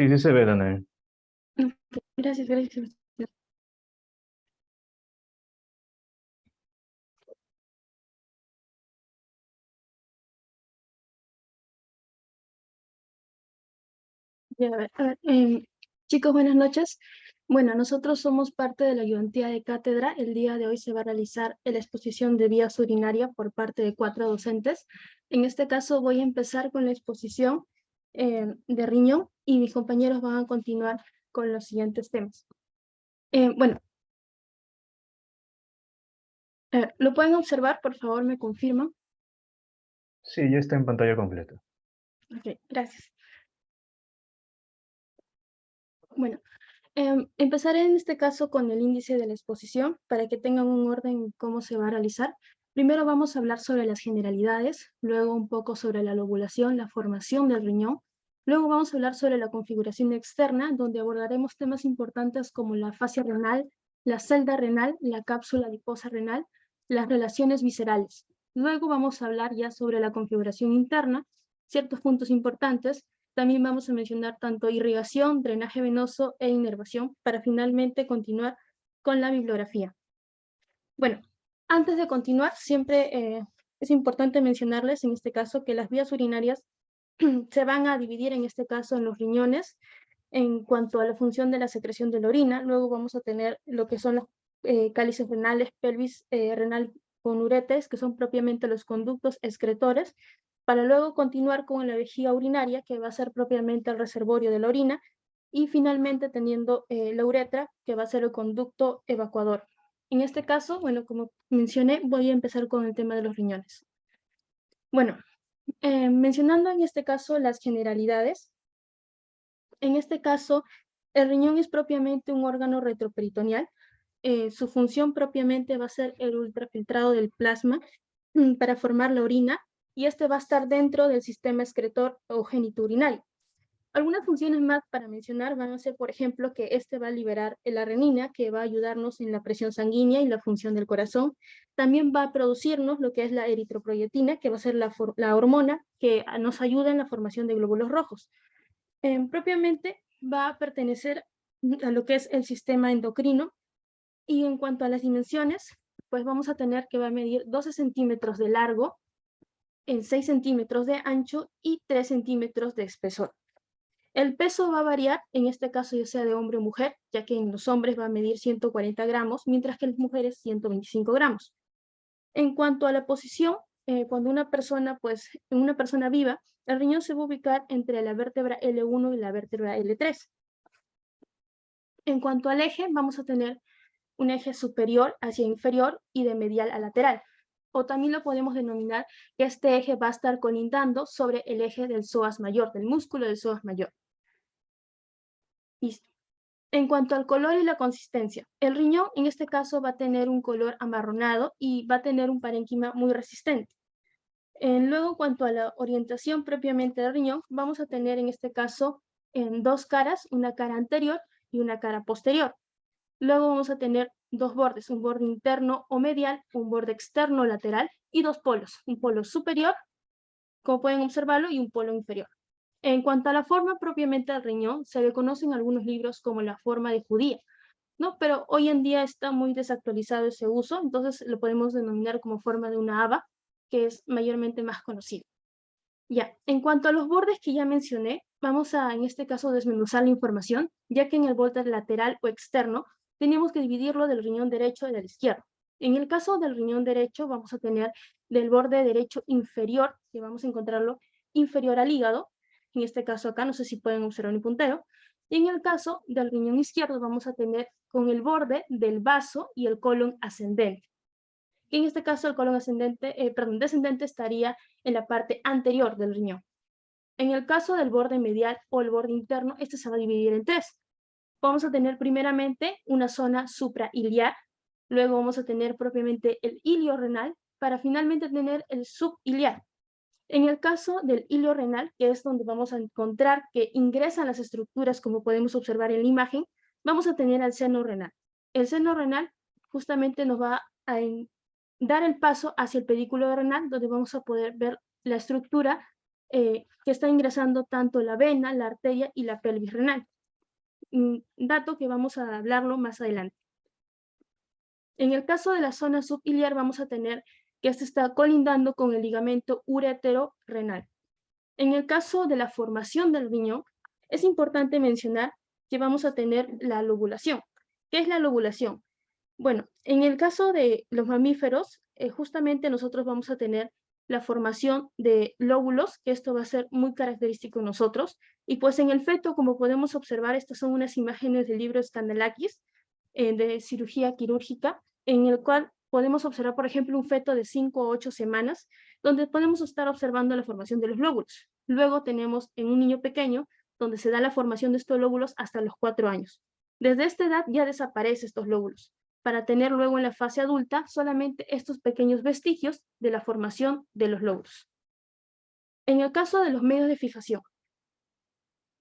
Sí, sí se ve, Danae. Ok, gracias, gracias. Ya, chicos, buenas noches. Bueno, nosotros somos parte de la ayudantía de cátedra. El día de hoy se va a realizar la exposición de vías urinarias por parte de 4 docentes. En este caso voy a empezar con la exposición de riñón y mis compañeros van a continuar con los siguientes temas. Bueno, ¿lo pueden observar? Por favor, me confirman. Sí, ya está en pantalla completa. Ok, gracias. Bueno, empezaré en este caso con el índice de la exposición para que tengan un orden en cómo se va a realizar. Primero vamos a hablar sobre las generalidades, luego un poco sobre la lobulación, la formación del riñón. Luego vamos a hablar sobre la configuración externa, donde abordaremos temas importantes como la fascia renal, la celda renal, la cápsula adiposa renal, las relaciones viscerales. Luego vamos a hablar ya sobre la configuración interna, ciertos puntos importantes. También vamos a mencionar tanto irrigación, drenaje venoso e inervación para finalmente continuar con la bibliografía. Bueno, antes de continuar, siempre es importante mencionarles en este caso que las vías urinarias se van a dividir en este caso en los riñones en cuanto a la función de la secreción de la orina. Luego vamos a tener lo que son los cálices renales, pelvis renal con uretes, que son propiamente los conductos excretores, para luego continuar con la vejiga urinaria, que va a ser propiamente el reservorio de la orina, y finalmente teniendo la uretra, que va a ser el conducto evacuador. En este caso, bueno, como mencioné, voy a empezar con el tema de los riñones. Bueno, mencionando en este caso las generalidades, en este caso, el riñón es propiamente un órgano retroperitoneal. Su función propiamente va a ser el ultrafiltrado del plasma para formar la orina, y este va a estar dentro del sistema excretor o genitourinario. Algunas funciones más para mencionar van a ser, por ejemplo, que este va a liberar la renina, que va a ayudarnos en la presión sanguínea y la función del corazón. También va a producirnos lo que es la eritroproyetina, que va a ser la hormona que nos ayuda en la formación de glóbulos rojos. Propiamente va a pertenecer a lo que es el sistema endocrino, y en cuanto a las dimensiones, pues vamos a tener que va a medir 12 centímetros de largo, en 6 centímetros de ancho y 3 centímetros de espesor. El peso va a variar, en este caso ya sea de hombre o mujer, ya que en los hombres va a medir 140 gramos, mientras que en las mujeres 125 gramos. En cuanto a la posición, cuando una persona, pues, en una persona viva, el riñón se va a ubicar entre la vértebra L1 y la vértebra L3. En cuanto al eje, vamos a tener un eje superior hacia inferior y de medial a lateral. O también lo podemos denominar que este eje va a estar colindando sobre el eje del psoas mayor, del músculo del psoas mayor. Listo. En cuanto al color y la consistencia, el riñón en este caso va a tener un color amarronado y va a tener un parénquima muy resistente. Luego, en cuanto a la orientación propiamente del riñón, vamos a tener en este caso en dos caras, una cara anterior y una cara posterior. Luego vamos a tener dos bordes, un borde interno o medial, un borde externo o lateral y dos polos, un polo superior, como pueden observarlo, y un polo inferior. En cuanto a la forma propiamente del riñón, se le conoce en algunos libros como la forma de judía, ¿no? Pero hoy en día está muy desactualizado ese uso, entonces lo podemos denominar como forma de una haba, que es mayormente más conocido. Ya, en cuanto a los bordes que ya mencioné, vamos a, en este caso, desmenuzar la información, ya que en el borde lateral o externo tenemos que dividirlo del riñón derecho y del izquierdo. En el caso del riñón derecho, vamos a tener del borde derecho inferior, que vamos a encontrarlo inferior al hígado, en este caso acá, no sé si pueden observar mi puntero, y en el caso del riñón izquierdo vamos a tener con el borde del vaso y el colon ascendente. Y en este caso el colon descendente estaría en la parte anterior del riñón. En el caso del borde medial o el borde interno, este se va a dividir en tres. Vamos a tener primeramente una zona suprailiar, luego vamos a tener propiamente el ilio renal, para finalmente tener el subiliar. En el caso del ilio renal, que es donde vamos a encontrar que ingresan las estructuras, como podemos observar en la imagen, vamos a tener al seno renal. El seno renal justamente nos va a dar el paso hacia el pedículo renal, donde vamos a poder ver la estructura que está ingresando tanto la vena, la arteria y la pelvis renal. Un dato que vamos a hablarlo más adelante. En el caso de la zona subiliar vamos a tener que este está colindando con el ligamento uretero-renal. En el caso de la formación del riñón, es importante mencionar que vamos a tener la lobulación. ¿Qué es la lobulación? Bueno, en el caso de los mamíferos, justamente nosotros vamos a tener la formación de lóbulos, que esto va a ser muy característico en nosotros, y pues en el feto, como podemos observar, estas son unas imágenes del libro Scandalakis, de cirugía quirúrgica, en el cual podemos observar, por ejemplo, un feto de 5 o 8 semanas, donde podemos estar observando la formación de los lóbulos. Luego tenemos en un niño pequeño, donde se da la formación de estos lóbulos hasta los 4 años. Desde esta edad ya desaparecen estos lóbulos, para tener luego en la fase adulta solamente estos pequeños vestigios de la formación de los lóbulos. En el caso de los medios de fijación,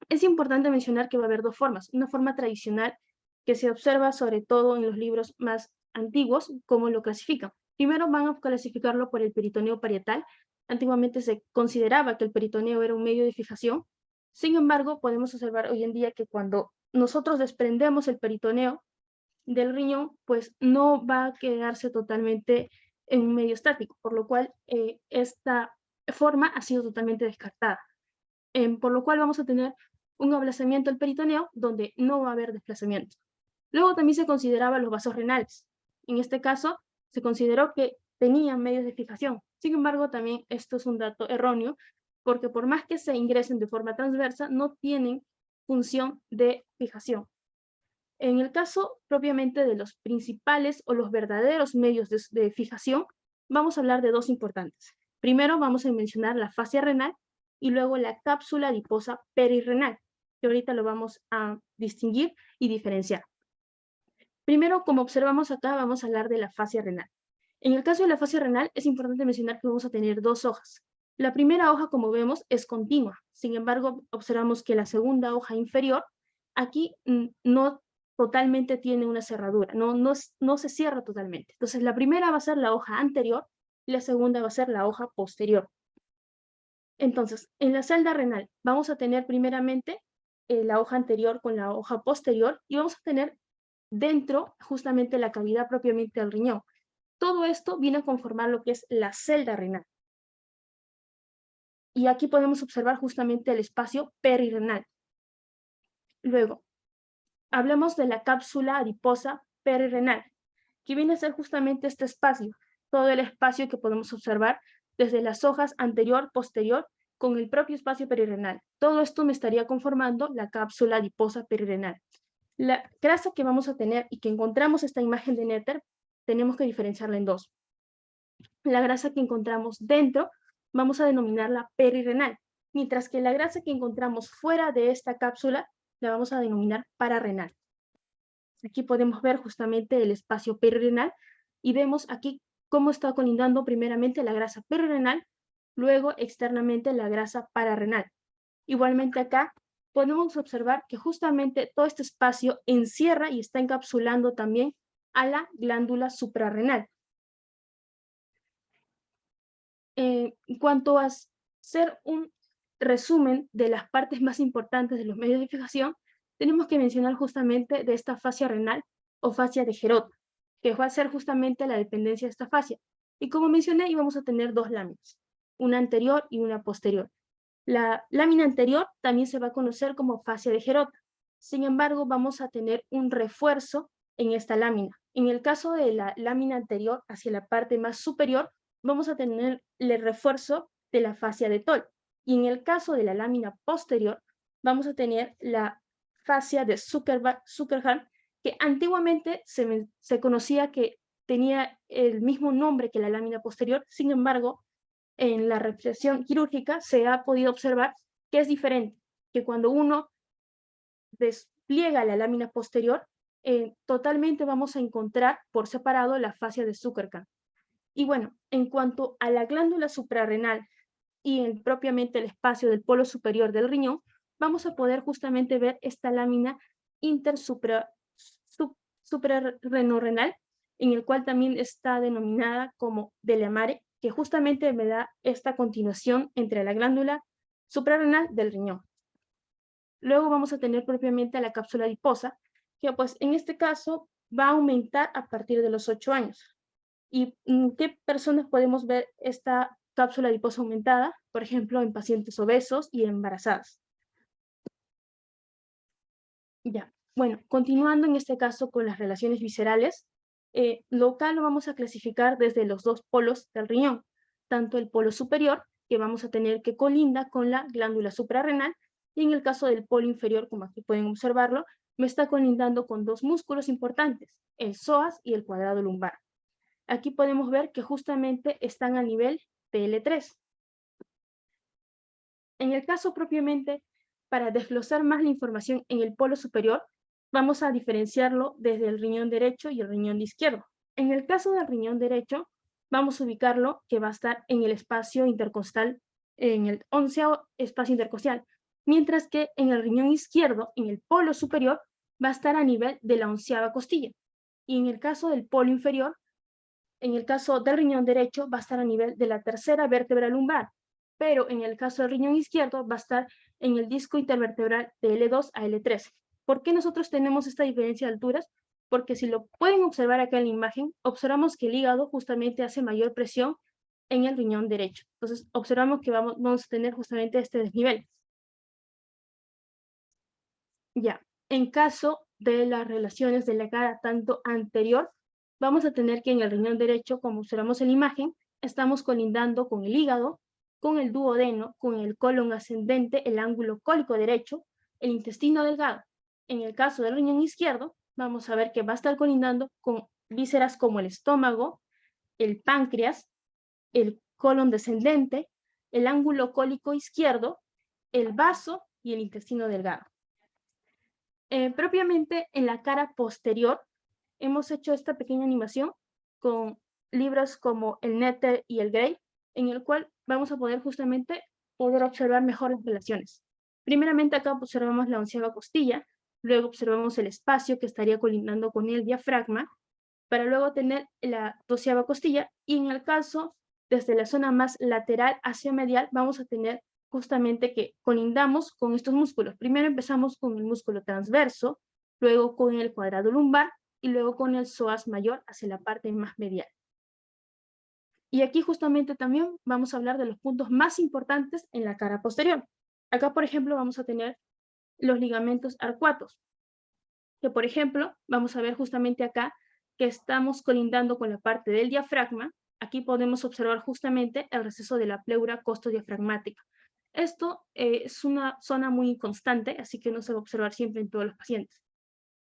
es importante mencionar que va a haber dos formas. Una forma tradicional que se observa sobre todo en los libros más antiguos, cómo lo clasifican. Primero van a clasificarlo por el peritoneo parietal. Antiguamente se consideraba que el peritoneo era un medio de fijación. Sin embargo, podemos observar hoy en día que cuando nosotros desprendemos el peritoneo del riñón, pues no va a quedarse totalmente en un medio estático, por lo cual esta forma ha sido totalmente descartada. Por lo cual vamos a tener un ablazamiento del peritoneo donde no va a haber desplazamiento. Luego también se consideraban los vasos renales. En este caso, se consideró que tenían medios de fijación. Sin embargo, también esto es un dato erróneo, porque por más que se ingresen de forma transversa, no tienen función de fijación. En el caso propiamente de los principales o los verdaderos medios de fijación, vamos a hablar de dos importantes. Primero vamos a mencionar la fascia renal y luego la cápsula adiposa perirrenal, que ahorita lo vamos a distinguir y diferenciar. Primero, como observamos acá, vamos a hablar de la fascia renal. En el caso de la fascia renal, es importante mencionar que vamos a tener dos hojas. La primera hoja, como vemos, es continua. Sin embargo, observamos que la segunda hoja inferior, aquí no totalmente tiene una cerradura, no se cierra totalmente. Entonces, la primera va a ser la hoja anterior y la segunda va a ser la hoja posterior. Entonces, en la celda renal vamos a tener primeramente la hoja anterior con la hoja posterior y vamos a tener dentro justamente la cavidad propiamente del riñón. Todo esto viene a conformar lo que es la celda renal. Y aquí podemos observar justamente el espacio perirrenal. Luego, hablamos de la cápsula adiposa perirrenal, que viene a ser justamente este espacio, todo el espacio que podemos observar desde las hojas anterior, posterior, con el propio espacio perirrenal. Todo esto me estaría conformando la cápsula adiposa perirrenal. La grasa que vamos a tener y que encontramos esta imagen de Netter, tenemos que diferenciarla en dos. La grasa que encontramos dentro vamos a denominarla perirrenal, mientras que la grasa que encontramos fuera de esta cápsula la vamos a denominar pararrenal. Aquí podemos ver justamente el espacio perirrenal y vemos aquí cómo está colindando primeramente la grasa perirrenal, luego externamente la grasa pararrenal. Igualmente acá podemos observar que justamente todo este espacio encierra y está encapsulando también a la glándula suprarrenal. En cuanto a ser un resumen de las partes más importantes de los medios de fijación, tenemos que mencionar justamente de esta fascia renal o fascia de Gerot, que va a ser justamente la dependencia de esta fascia. Y como mencioné, íbamos a tener dos láminas, una anterior y una posterior. La lámina anterior también se va a conocer como fascia de Gerot. Sin embargo, vamos a tener un refuerzo en esta lámina. En el caso de la lámina anterior, hacia la parte más superior, vamos a tener el refuerzo de la fascia de Toll. Y en el caso de la lámina posterior, vamos a tener la fascia de Zuckerhand, que antiguamente se conocía que tenía el mismo nombre que la lámina posterior. Sin embargo, en la represión quirúrgica se ha podido observar que es diferente, que cuando uno despliega la lámina posterior, totalmente vamos a encontrar por separado la fascia de Zuckerhand. Y bueno, en cuanto a la glándula suprarrenal y propiamente el espacio del polo superior del riñón, vamos a poder justamente ver esta lámina suprarrenorrenal, en el cual también está denominada como de Lemare, que justamente me da esta continuación entre la glándula suprarrenal del riñón. Luego vamos a tener propiamente la cápsula adiposa, que pues en este caso va a aumentar a partir de los 8 años. ¿Y qué personas podemos ver esta cápsula adiposa aumentada? Por ejemplo, en pacientes obesos y embarazadas. Ya, bueno, continuando en este caso con las relaciones viscerales, local lo vamos a clasificar desde los dos polos del riñón, tanto el polo superior, que vamos a tener que colinda con la glándula suprarrenal, y en el caso del polo inferior, como aquí pueden observarlo, me está colindando con dos músculos importantes, el psoas y el cuadrado lumbar. Aquí podemos ver que justamente están a nivel PL3. En el caso propiamente, para desglosar más la información en el polo superior, vamos a diferenciarlo desde el riñón derecho y el riñón izquierdo. En el caso del riñón derecho, vamos a ubicarlo que va a estar en el espacio intercostal, en el 11º espacio intercostal, mientras que en el riñón izquierdo, en el polo superior, va a estar a nivel de la 11ª costilla. Y en el caso del polo inferior, en el caso del riñón derecho, va a estar a nivel de la tercera vértebra lumbar, pero en el caso del riñón izquierdo va a estar en el disco intervertebral de L2 a L3. ¿Por qué nosotros tenemos esta diferencia de alturas? Porque si lo pueden observar acá en la imagen, observamos que el hígado justamente hace mayor presión en el riñón derecho. Entonces, observamos que vamos a tener justamente este desnivel. Ya, en caso de las relaciones de la cara tanto anterior, vamos a tener que en el riñón derecho, como observamos en la imagen, estamos colindando con el hígado, con el duodeno, con el colon ascendente, el ángulo cólico derecho, el intestino delgado. En el caso del riñón izquierdo, vamos a ver que va a estar colindando con vísceras como el estómago, el páncreas, el colon descendente, el ángulo cólico izquierdo, el vaso y el intestino delgado. Propiamente en la cara posterior hemos hecho esta pequeña animación con libros como el Netter y el Gray, en el cual vamos a poder justamente poder observar mejor las relaciones. Primeramente acá observamos la 11ª costilla, luego observamos el espacio que estaría colindando con el diafragma, para luego tener la 12ª costilla, y en el caso, desde la zona más lateral hacia medial, vamos a tener justamente que colindamos con estos músculos. Primero empezamos con el músculo transverso, luego con el cuadrado lumbar y luego con el psoas mayor hacia la parte más medial. Y aquí justamente también vamos a hablar de los puntos más importantes en la cara posterior. Acá, por ejemplo, vamos a tener los ligamentos arcuatos, que por ejemplo, vamos a ver justamente acá que estamos colindando con la parte del diafragma. Aquí podemos observar justamente el receso de la pleura costodiafragmática. Esto es una zona muy constante, así que no se va a observar siempre en todos los pacientes.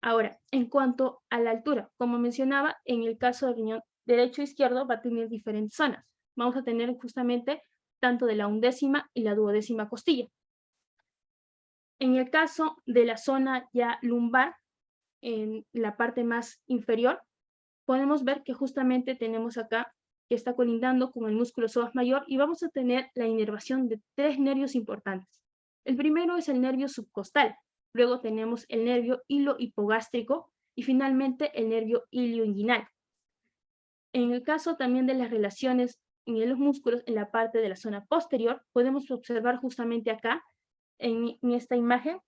Ahora, en cuanto a la altura, como mencionaba, en el caso del riñón derecho e izquierdo va a tener diferentes zonas. Vamos a tener justamente tanto de la 11ª y la 12ª costilla. En el caso de la zona ya lumbar, en la parte más inferior, podemos ver que justamente tenemos acá que está colindando con el músculo psoas mayor y vamos a tener la inervación de 3 nervios importantes. El primero es el nervio subcostal, luego tenemos el nervio hilo-hipogástrico y finalmente el nervio ilioinguinal. En el caso también de las relaciones en los músculos en la parte de la zona posterior, podemos observar justamente acá, en esta imagen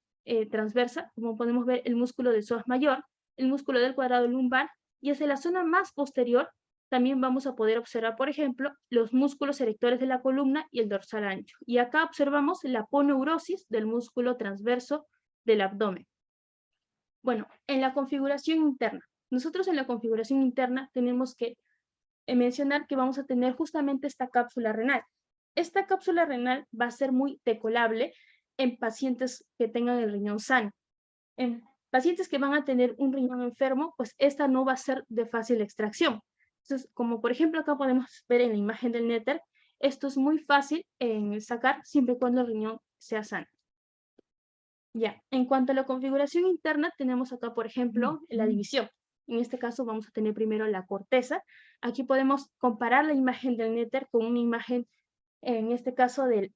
transversa, como podemos ver el músculo del psoas mayor, el músculo del cuadrado lumbar, y hacia la zona más posterior también vamos a poder observar, por ejemplo, los músculos erectores de la columna y el dorsal ancho. Y acá observamos la aponeurosis del músculo transverso del abdomen. Bueno, en la configuración interna. Nosotros en la configuración interna tenemos que mencionar que vamos a tener justamente esta cápsula renal. Esta cápsula renal va a ser muy decolable en pacientes que tengan el riñón sano. En pacientes que van a tener un riñón enfermo, pues esta no va a ser de fácil extracción. Entonces, como por ejemplo acá podemos ver en la imagen del Netter, esto es muy fácil en sacar siempre y cuando el riñón sea sano. Ya, en cuanto a la configuración interna, tenemos acá, por ejemplo, la división. En este caso vamos a tener primero la corteza. Aquí podemos comparar la imagen del Netter con una imagen, en este caso del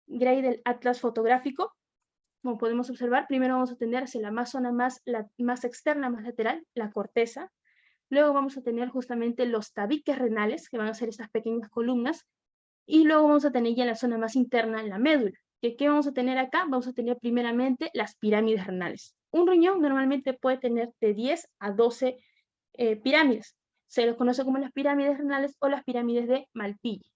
Gray del atlas fotográfico. Como podemos observar, primero vamos a tener hacia la zona más externa, más lateral, la corteza. Luego vamos a tener justamente los tabiques renales, que van a ser estas pequeñas columnas. Y luego vamos a tener ya en la zona más interna, la médula. ¿Qué vamos a tener acá? Vamos a tener primeramente las pirámides renales. Un riñón normalmente puede tener de 10 a 12 pirámides. Se los conoce como las pirámides renales o las pirámides de Malpighi.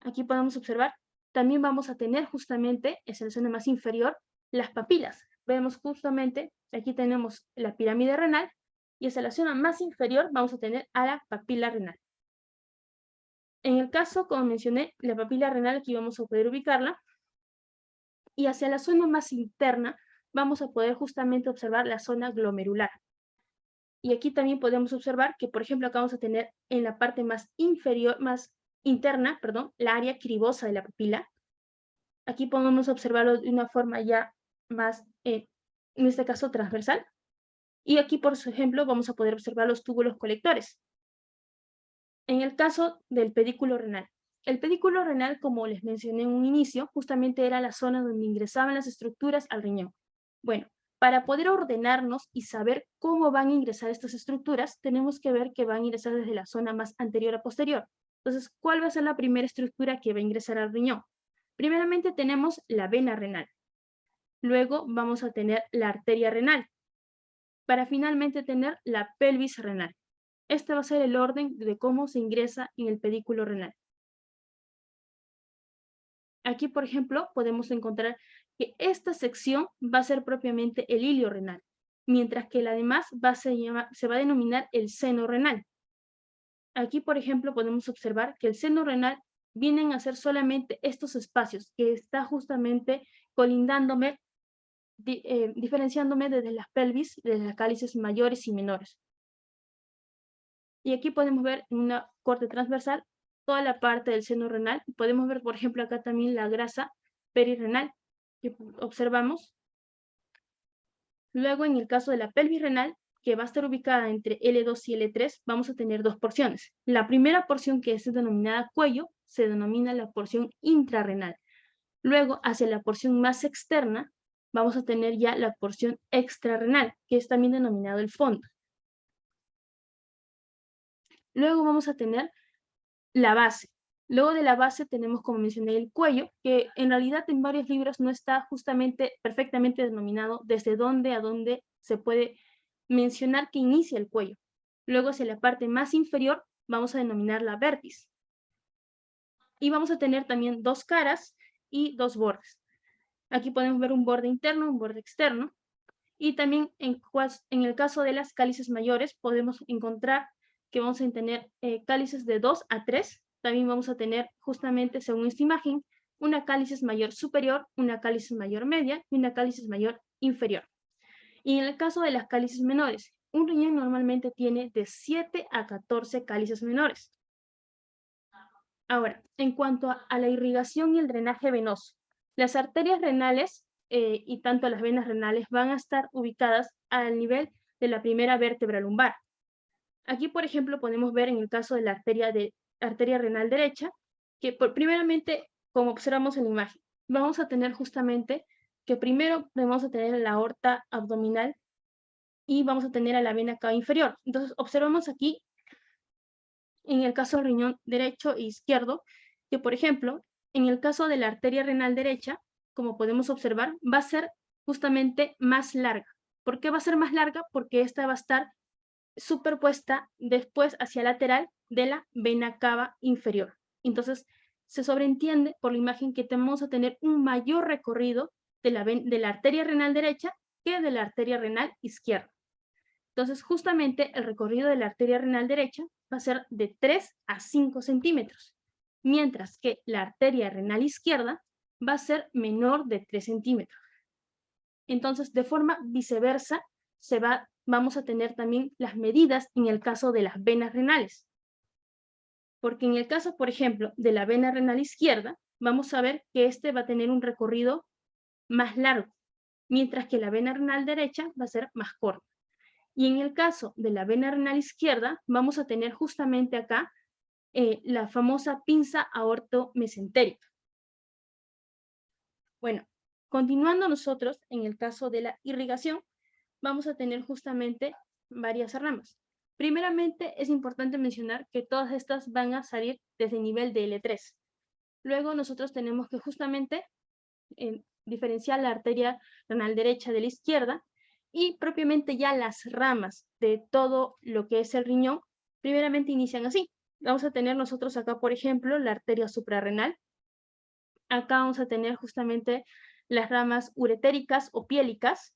Aquí podemos observar, también vamos a tener justamente, es en la zona más inferior, las papilas. Vemos justamente, aquí tenemos la pirámide renal, y hacia la zona más inferior vamos a tener a la papila renal. En el caso, como mencioné, la papila renal, aquí vamos a poder ubicarla, y hacia la zona más interna vamos a poder justamente observar la zona glomerular. Y aquí también podemos observar que, por ejemplo, acá vamos a tener en la parte más inferior, más interna, perdón, la área cribosa de la papila. Aquí podemos observarlo de una forma ya más, en este caso, transversal. Y aquí, por ejemplo, vamos a poder observar los túbulos colectores. En el caso del pedículo renal. El pedículo renal, como les mencioné en un inicio, justamente era la zona donde ingresaban las estructuras al riñón. Bueno, para poder ordenarnos y saber cómo van a ingresar estas estructuras, tenemos que ver que van a ingresar desde la zona más anterior a posterior. Entonces, ¿cuál va a ser la primera estructura que va a ingresar al riñón? Primeramente tenemos la vena renal. Luego vamos a tener la arteria renal, para finalmente tener la pelvis renal. Este va a ser el orden de cómo se ingresa en el pedículo renal. Aquí, por ejemplo, podemos encontrar que esta sección va a ser propiamente el hilio renal, mientras que la demás se va a denominar el seno renal. Aquí, por ejemplo, podemos observar que el seno renal vienen a ser solamente estos espacios que está justamente colindándome, diferenciándome desde las pelvis, desde las cálices mayores y menores. Y aquí podemos ver en una corte transversal toda la parte del seno renal. Podemos ver, por ejemplo, acá también la grasa perirrenal que observamos. Luego, en el caso de la pelvis renal, que va a estar ubicada entre L2 y L3, vamos a tener dos porciones. La primera porción, que es denominada cuello, se denomina la porción intrarrenal. Luego, hacia la porción más externa, vamos a tener ya la porción extrarrenal, que es también denominado el fondo. Luego vamos a tener la base. Luego de la base tenemos, como mencioné, el cuello, que en realidad en varios libros no está justamente perfectamente denominado desde dónde a dónde se puede mencionar que inicia el cuello. Luego, hacia la parte más inferior, vamos a denominar la vértice. Y vamos a tener también dos caras y dos bordes. Aquí podemos ver un borde interno, un borde externo. Y también en el caso de las cálices mayores podemos encontrar que vamos a tener cálices de 2 a 3. También vamos a tener justamente, según esta imagen, una cálices mayor superior, una cálices mayor media y una cálices mayor inferior. Y en el caso de las cálices menores, un riñón normalmente tiene de 7 a 14 cálices menores. Ahora, en cuanto a la irrigación y el drenaje venoso, las arterias renales y tanto las venas renales van a estar ubicadas al nivel de la primera vértebra lumbar. Aquí, por ejemplo, podemos ver en el caso de la arteria renal derecha, que primeramente, como observamos en la imagen, vamos a tener justamente que primero vamos a tener la aorta abdominal y vamos a tener a la vena cava inferior. Entonces, observamos aquí, en el caso del riñón derecho e izquierdo, que, por ejemplo, en el caso de la arteria renal derecha, como podemos observar, va a ser justamente más larga. ¿Por qué va a ser más larga? Porque esta va a estar superpuesta después hacia lateral de la vena cava inferior. Entonces, se sobreentiende por la imagen que vamos a tener un mayor recorrido de la arteria renal derecha que de la arteria renal izquierda. Entonces, justamente el recorrido de la arteria renal derecha va a ser de 3 a 5 centímetros, mientras que la arteria renal izquierda va a ser menor de 3 centímetros. Entonces, de forma viceversa, vamos a tener también las medidas en el caso de las venas renales. Porque en el caso, por ejemplo, de la vena renal izquierda, vamos a ver que este va a tener un recorrido más largo, mientras que la vena renal derecha va a ser más corta. Y en el caso de la vena renal izquierda, vamos a tener justamente acá la famosa pinza aortomesentérica. Bueno, continuando nosotros, en el caso de la irrigación, vamos a tener justamente varias ramas. Primeramente, es importante mencionar que todas estas van a salir desde el nivel de L3. Luego nosotros tenemos que justamente diferenciar la arteria renal derecha de la izquierda, y propiamente ya las ramas de todo lo que es el riñón, primeramente inician así. Vamos a tener nosotros acá, por ejemplo, la arteria suprarrenal. Acá vamos a tener justamente las ramas uretéricas o piélicas,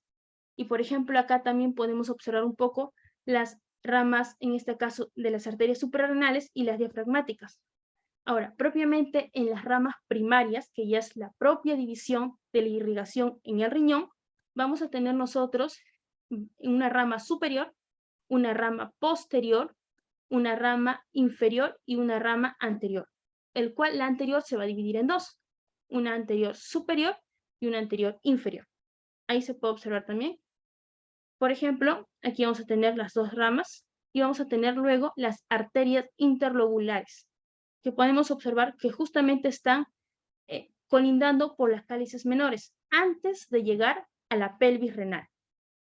y por ejemplo acá también podemos observar un poco las ramas, en este caso, de las arterias suprarrenales y las diafragmáticas. Ahora, propiamente en las ramas primarias, que ya es la propia división de la irrigación en el riñón, vamos a tener nosotros una rama superior, una rama posterior, una rama inferior y una rama anterior, el cual la anterior se va a dividir en dos, una anterior superior y una anterior inferior. Ahí se puede observar también. Por ejemplo, aquí vamos a tener las dos ramas y vamos a tener luego las arterias interlobulares, que podemos observar que justamente están colindando por las cálices menores antes de llegar a la pelvis renal.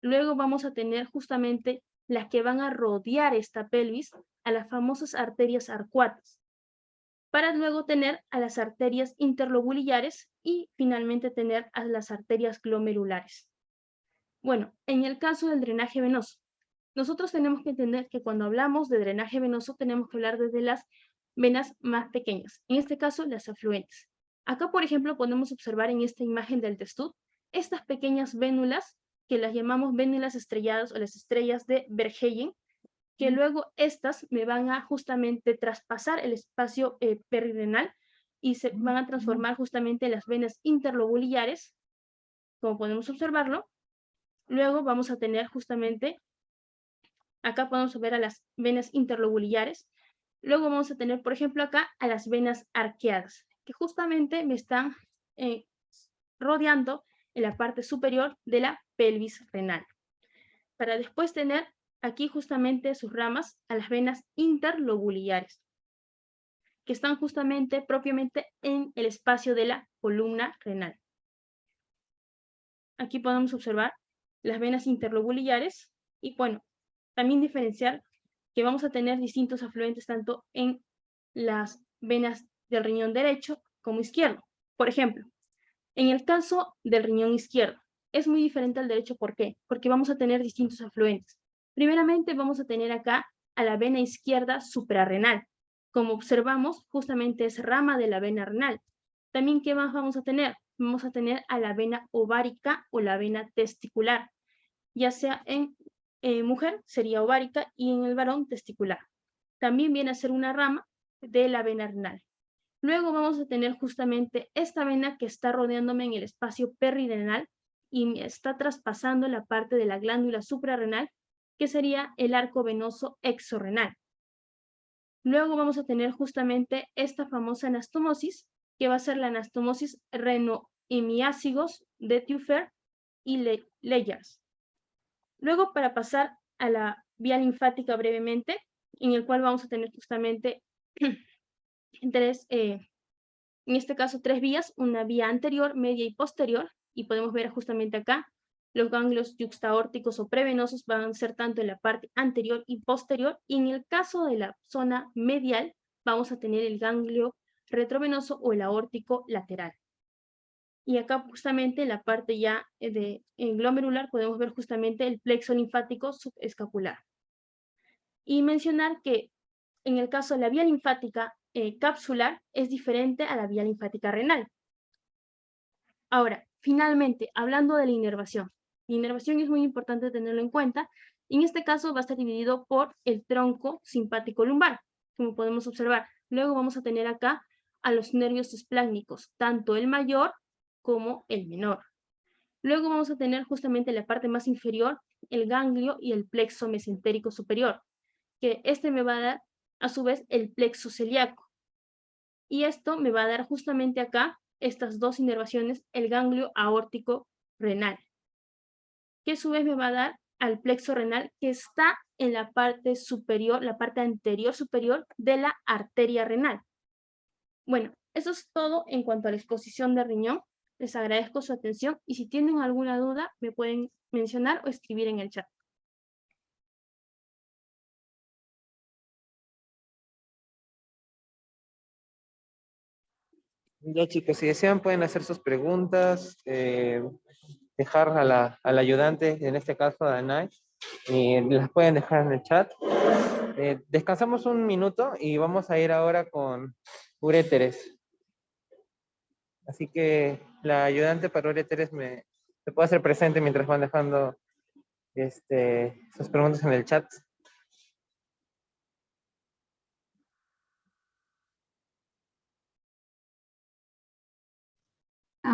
Luego vamos a tener justamente las que van a rodear esta pelvis, a las famosas arterias arcuatas, para luego tener a las arterias interlobulares y finalmente tener a las arterias glomerulares. Bueno, en el caso del drenaje venoso, nosotros tenemos que entender que cuando hablamos de drenaje venoso tenemos que hablar desde las venas más pequeñas, en este caso las afluentes. Acá, por ejemplo, podemos observar en esta imagen del testut estas pequeñas vénulas que las llamamos vénulas estrelladas o las estrellas de Verheyen, que luego estas me van a justamente traspasar el espacio perirenal y se van a transformar justamente en las venas interlobulares, como podemos observarlo. Luego vamos a tener justamente, acá podemos ver a las venas interlobulares. Luego vamos a tener, por ejemplo, acá a las venas arqueadas, que justamente me están rodeando en la parte superior de la pelvis renal. Para después tener aquí justamente sus ramas a las venas interlobulares, que están justamente propiamente en el espacio de la columna renal. Aquí podemos observar las venas interlobulares y bueno, también diferenciar que vamos a tener distintos afluentes tanto en las venas del riñón derecho como izquierdo. Por ejemplo, en el caso del riñón izquierdo, es muy diferente al derecho. ¿Por qué? Porque vamos a tener distintos afluentes. Primeramente vamos a tener acá a la vena izquierda suprarrenal. Como observamos, justamente es rama de la vena renal. También, ¿qué más vamos a tener? Vamos a tener a la vena ovárica o la vena testicular, ya sea en mujer sería ovárica y en el varón testicular. También viene a ser una rama de la vena renal. Luego vamos a tener justamente esta vena que está rodeándome en el espacio perirenal y me está traspasando la parte de la glándula suprarrenal, que sería el arco venoso exorrenal. Luego vamos a tener justamente esta famosa anastomosis, que va a ser la anastomosis renohemiácigos de Teufer y Leyers. Luego, para pasar a la vía linfática brevemente, en el cual vamos a tener justamente en este caso tres vías, una vía anterior, media y posterior, y podemos ver justamente acá los ganglios yuxtaórticos o prevenosos van a ser tanto en la parte anterior y posterior, y en el caso de la zona medial vamos a tener el ganglio retrovenoso o el aórtico lateral. Y acá justamente en la parte ya glomerular podemos ver justamente el plexo linfático subescapular. Y mencionar que en el caso de la vía linfática capsular es diferente a la vía linfática renal. Ahora, finalmente, hablando de la inervación. La inervación es muy importante tenerlo en cuenta. En este caso va a estar dividido por el tronco simpático lumbar, como podemos observar. Luego vamos a tener acá a los nervios espláncnicos, tanto el mayor como el menor. Luego vamos a tener justamente en la parte más inferior el ganglio y el plexo mesentérico superior, que este me va a dar a su vez el plexo celíaco. Y esto me va a dar justamente acá estas dos inervaciones, el ganglio aórtico renal, que a su vez me va a dar al plexo renal que está en la parte superior, la parte anterior superior de la arteria renal. Bueno, eso es todo en cuanto a la exposición de riñón. Les agradezco su atención y si tienen alguna duda me pueden mencionar o escribir en el chat. Ya chicos, si desean pueden hacer sus preguntas, dejar al ayudante, en este caso a Danai, y las pueden dejar en el chat. Descansamos un minuto y vamos a ir ahora con uréteres. Así que la ayudante para uréteres se puede hacer presente mientras van dejando sus preguntas en el chat.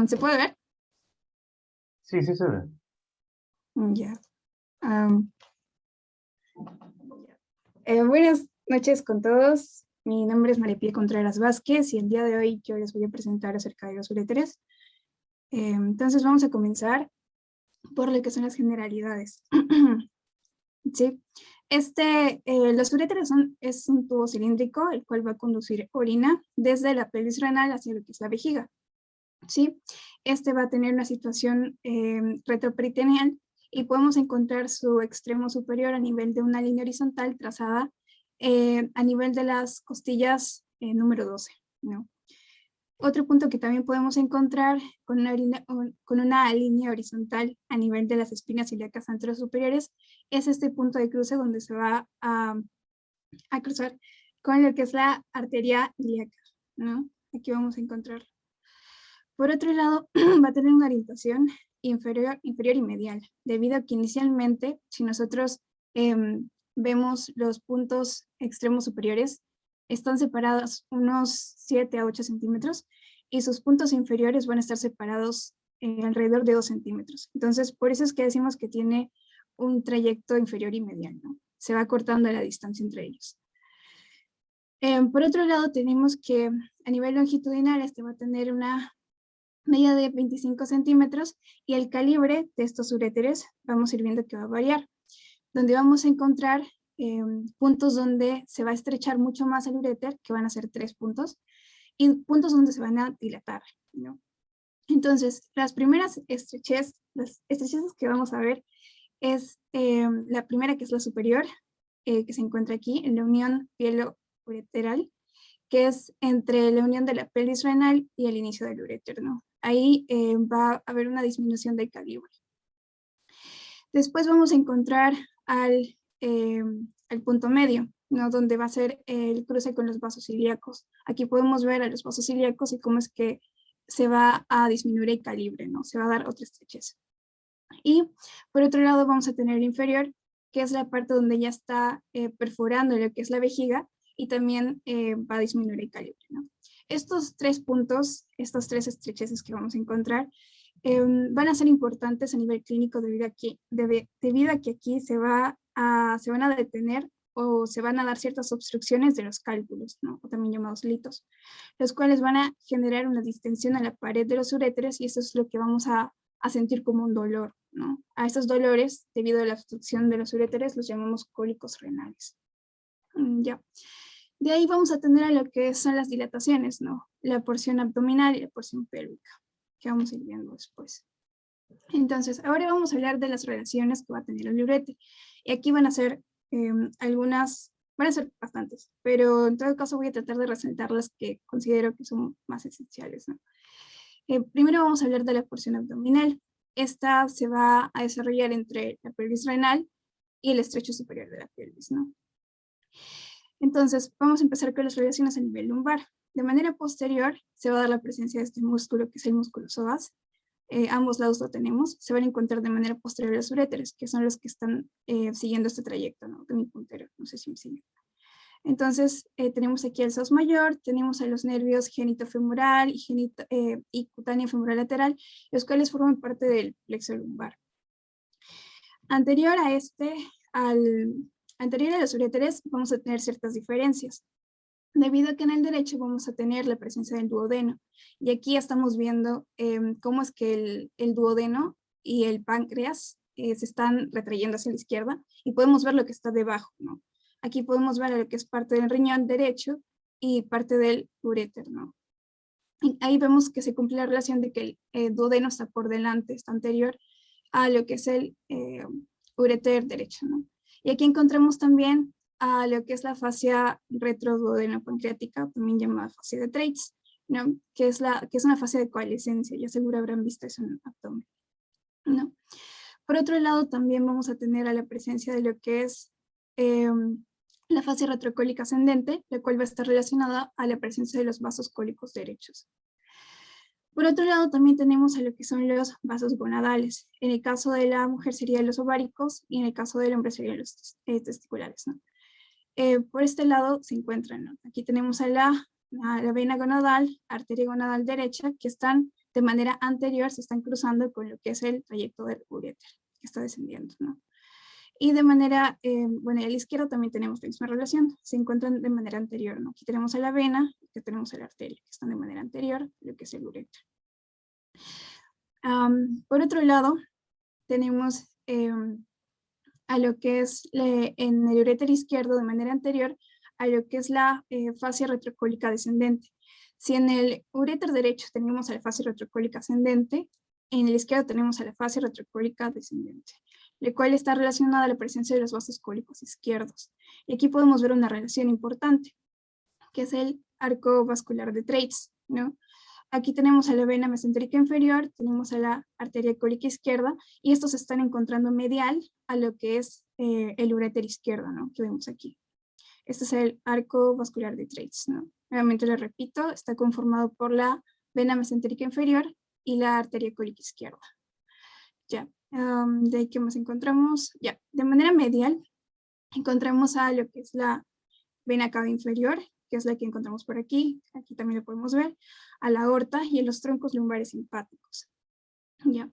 ¿Se puede ver? Sí, sí se ve. Ya. Buenas noches con todos. Mi nombre es María Pía Contreras Vázquez y el día de hoy yo les voy a presentar acerca de los uréteres. Entonces vamos a comenzar por lo que son las generalidades. ¿Sí? Los uréteres es un tubo cilíndrico el cual va a conducir orina desde la pelvis renal hacia lo que es la vejiga. ¿Sí? Este va a tener una situación retroperitoneal y podemos encontrar su extremo superior a nivel de una línea horizontal trazada a nivel de las costillas número 12, ¿no? Otro punto que también podemos encontrar con una línea horizontal a nivel de las espinas ilíacas anterosuperiores es este punto de cruce donde se va a cruzar con lo que es la arteria ilíaca, ¿no? Aquí vamos a encontrar. Por otro lado, va a tener una orientación inferior y medial, debido a que inicialmente, si nosotros vemos los puntos extremos superiores, están separados unos 7 a 8 centímetros y sus puntos inferiores van a estar separados alrededor de 2 centímetros. Entonces, por eso es que decimos que tiene un trayecto inferior y medial, ¿no? Se va cortando la distancia entre ellos. Por otro lado, tenemos que a nivel longitudinal este va a tener una medida de 25 centímetros y el calibre de estos uréteres vamos a ir viendo que va a variar, donde vamos a encontrar puntos donde se va a estrechar mucho más el uréter, que van a ser 3 puntos, y puntos donde se van a dilatar, ¿no? Entonces, las estrecheces que vamos a ver es la primera, que es la superior, que se encuentra aquí en la unión pielo-ureteral, que es entre la unión de la pelvis renal y el inicio del uréter, ¿no? Ahí va a haber una disminución del calibre. Después vamos a encontrar al punto medio, ¿no? Donde va a ser el cruce con los vasos ilíacos. Aquí podemos ver a los vasos ilíacos y cómo es que se va a disminuir el calibre, ¿no? Se va a dar otra estrechez. Y por otro lado vamos a tener el inferior, que es la parte donde ya está perforando lo que es la vejiga y también va a disminuir el calibre, ¿no? Estos 3 puntos, estas 3 estrecheces que vamos a encontrar, van a ser importantes a nivel clínico debido a que aquí se van a detener o se van a dar ciertas obstrucciones de los cálculos, ¿no? O también llamados litos, los cuales van a generar una distensión a la pared de los uréteres y eso es lo que vamos a sentir como un dolor, ¿no? A estos dolores, debido a la obstrucción de los uréteres, los llamamos cólicos renales. Ya. De ahí vamos a tener a lo que son las dilataciones, ¿no? La porción abdominal y la porción pélvica, que vamos a ir viendo después. Entonces, ahora vamos a hablar de las relaciones que va a tener el uréter. Y aquí van a ser van a ser bastantes, pero en todo caso voy a tratar de resaltar las que considero que son más esenciales, ¿no? Primero vamos a hablar de la porción abdominal. Esta se va a desarrollar entre la pelvis renal y el estrecho superior de la pelvis, ¿no? Entonces, vamos a empezar con las relaciones a nivel lumbar. De manera posterior, se va a dar la presencia de este músculo, que es el músculo psoas. Ambos lados lo tenemos. Se van a encontrar de manera posterior los uréteres, que son los que están siguiendo este trayecto, ¿no? De mi puntero, no sé si me siguen. Entonces, tenemos aquí el psoas mayor, tenemos a los nervios genitofemoral y cutáneo femoral lateral, los cuales forman parte del plexo lumbar. Anterior a los uréteres, vamos a tener ciertas diferencias, debido a que en el derecho vamos a tener la presencia del duodeno. Y aquí estamos viendo cómo es que el duodeno y el páncreas se están retrayendo hacia la izquierda y podemos ver lo que está debajo, ¿no? Aquí podemos ver lo que es parte del riñón derecho y parte del uréter, ¿no? Y ahí vemos que se cumple la relación de que el duodeno está por delante, está anterior a lo que es el uréter derecho, ¿no? Y aquí encontramos también a lo que es la fascia retroduodenopancreática, también llamada fascia de Treitz, ¿no? Que es una fase de coalescencia, ya seguro habrán visto eso en el abdomen, ¿no? Por otro lado, también vamos a tener a la presencia de lo que es la fase retrocólica ascendente, la cual va a estar relacionada a la presencia de los vasos cólicos derechos. Por otro lado, también tenemos a lo que son los vasos gonadales. En el caso de la mujer serían los ováricos y en el caso del hombre serían los testiculares, ¿no? Por este lado se encuentran, ¿no? Aquí tenemos a la vena gonadal, arteria gonadal derecha, que están de manera anterior, se están cruzando con lo que es el trayecto del uréter, que está descendiendo, ¿no? Y de manera, bueno, a la izquierda también tenemos la misma relación, se encuentran de manera anterior, ¿no? Aquí tenemos a la vena, aquí tenemos a la arteria, que están de manera anterior, lo que es el uréter. Por otro lado, tenemos a lo que es en el uréter izquierdo de manera anterior a lo que es la fascia retrocólica descendente. Si en el uréter derecho tenemos a la fascia retrocólica ascendente, en el izquierdo tenemos a la fascia retrocólica descendente, la cual está relacionada a la presencia de los vasos cólicos izquierdos. Y aquí podemos ver una relación importante, que es el arco vascular de Treitz, ¿no? Aquí tenemos a la vena mesentérica inferior, tenemos a la arteria cólica izquierda, y estos se están encontrando medial a lo que es el uréter izquierdo, ¿no? Que vemos aquí. Este es el arco vascular de Treitz, ¿no? Nuevamente lo repito, está conformado por la vena mesentérica inferior y la arteria cólica izquierda. Ya, de ahí, ¿qué más encontramos? Ya, de manera medial encontramos a lo que es la vena cava inferior, que es la que encontramos por aquí también lo podemos ver, a la aorta y en los troncos lumbares simpáticos. Ya.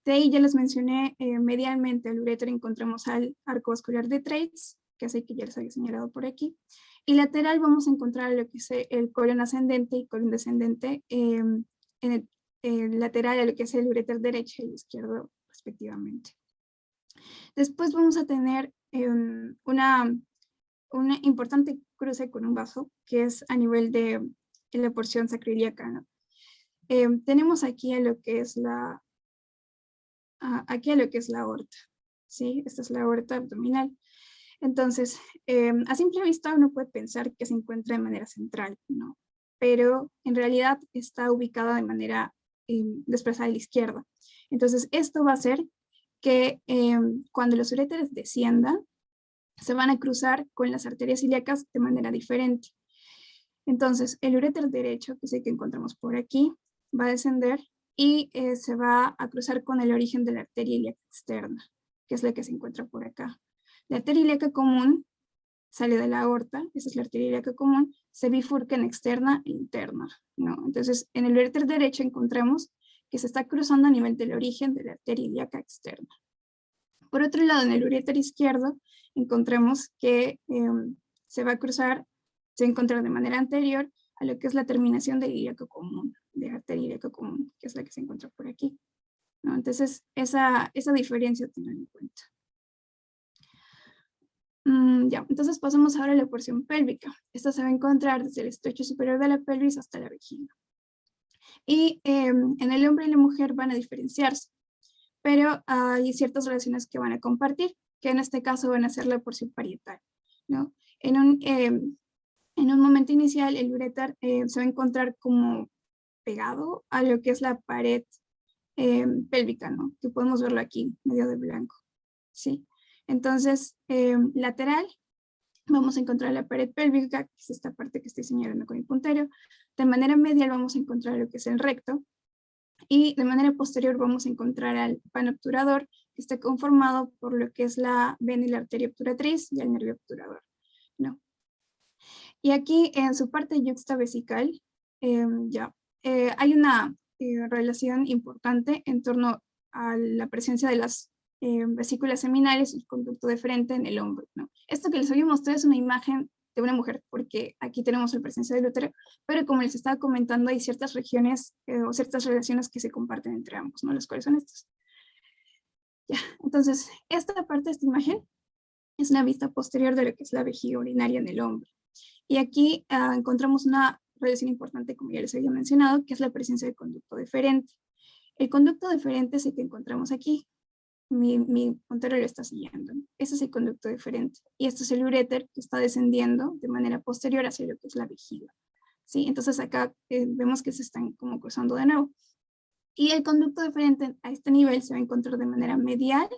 De ahí ya les mencioné, medialmente al uréter encontramos al arco vascular de Treitz, que es el que ya les había señalado por aquí, y lateral vamos a encontrar lo que es el colon ascendente y colon descendente, en el lateral a lo que es el uréter derecho y izquierdo respectivamente. Después vamos a tener una importante cruce con un vaso, que es a nivel de la porción sacroiliaca, ¿no? Tenemos aquí a lo que es la aorta, ¿sí? Esta es la aorta abdominal. Entonces, a simple vista uno puede pensar que se encuentra de manera central, ¿no? Pero en realidad está ubicada de manera desplazada a la izquierda. Entonces, esto va a hacer que cuando los uréteres desciendan, se van a cruzar con las arterias ilíacas de manera diferente. Entonces, el uréter derecho, que es el que encontramos por aquí, va a descender y se va a cruzar con el origen de la arteria ilíaca externa, que es la que se encuentra por acá. La arteria ilíaca común sale de la aorta, esa es la arteria ilíaca común, se bifurca en externa e interna, ¿no? Entonces, en el uréter derecho encontramos que se está cruzando a nivel del origen de la arteria ilíaca externa. Por otro lado, en el uréter izquierdo encontramos que se va a encontrar de manera anterior a lo que es la terminación del ilíaco común, de arteria ilíaca común, que es la que se encuentra por aquí, ¿no? Entonces, esa diferencia tengan en cuenta. Ya, entonces pasamos ahora a la porción pélvica. Esta se va a encontrar desde el estrecho superior de la pelvis hasta la vejiga. Y en el hombre y la mujer van a diferenciarse, pero hay ciertas relaciones que van a compartir, que en este caso van a ser la porción parietal, ¿no? En un momento inicial, el uréter se va a encontrar como pegado a lo que es la pared pélvica, ¿no? Que podemos verlo aquí, medio de blanco, ¿sí? Entonces, lateral, vamos a encontrar la pared pélvica, que es esta parte que estoy señalando con mi puntero. De manera medial vamos a encontrar lo que es el recto. Y de manera posterior vamos a encontrar al pan obturador, que está conformado por lo que es la vena y la arteria obturatriz y el nervio obturador, ¿no? Y aquí en su parte yuxtavesical, hay una relación importante en torno a la presencia de las vesículas seminales y el conducto deferente en el hombro, ¿no? Esto que les había mostrado es una imagen de una mujer, porque aquí tenemos la presencia del útero, pero como les estaba comentando, hay ciertas regiones o ciertas relaciones que se comparten entre ambos, ¿no? Las cuales son estas. Ya, entonces, esta parte de esta imagen es la vista posterior de lo que es la vejiga urinaria en el hombro. Y aquí encontramos una relación importante, como ya les había mencionado, que es la presencia del conducto deferente. El conducto deferente es el que encontramos aquí. Mi puntero lo está siguiendo. Ese es el conducto deferente. Y este es el uréter que está descendiendo de manera posterior hacia lo que es la vejiga, ¿sí? Entonces acá vemos que se están como cruzando de nuevo. Y el conducto deferente a este nivel se va a encontrar de manera medial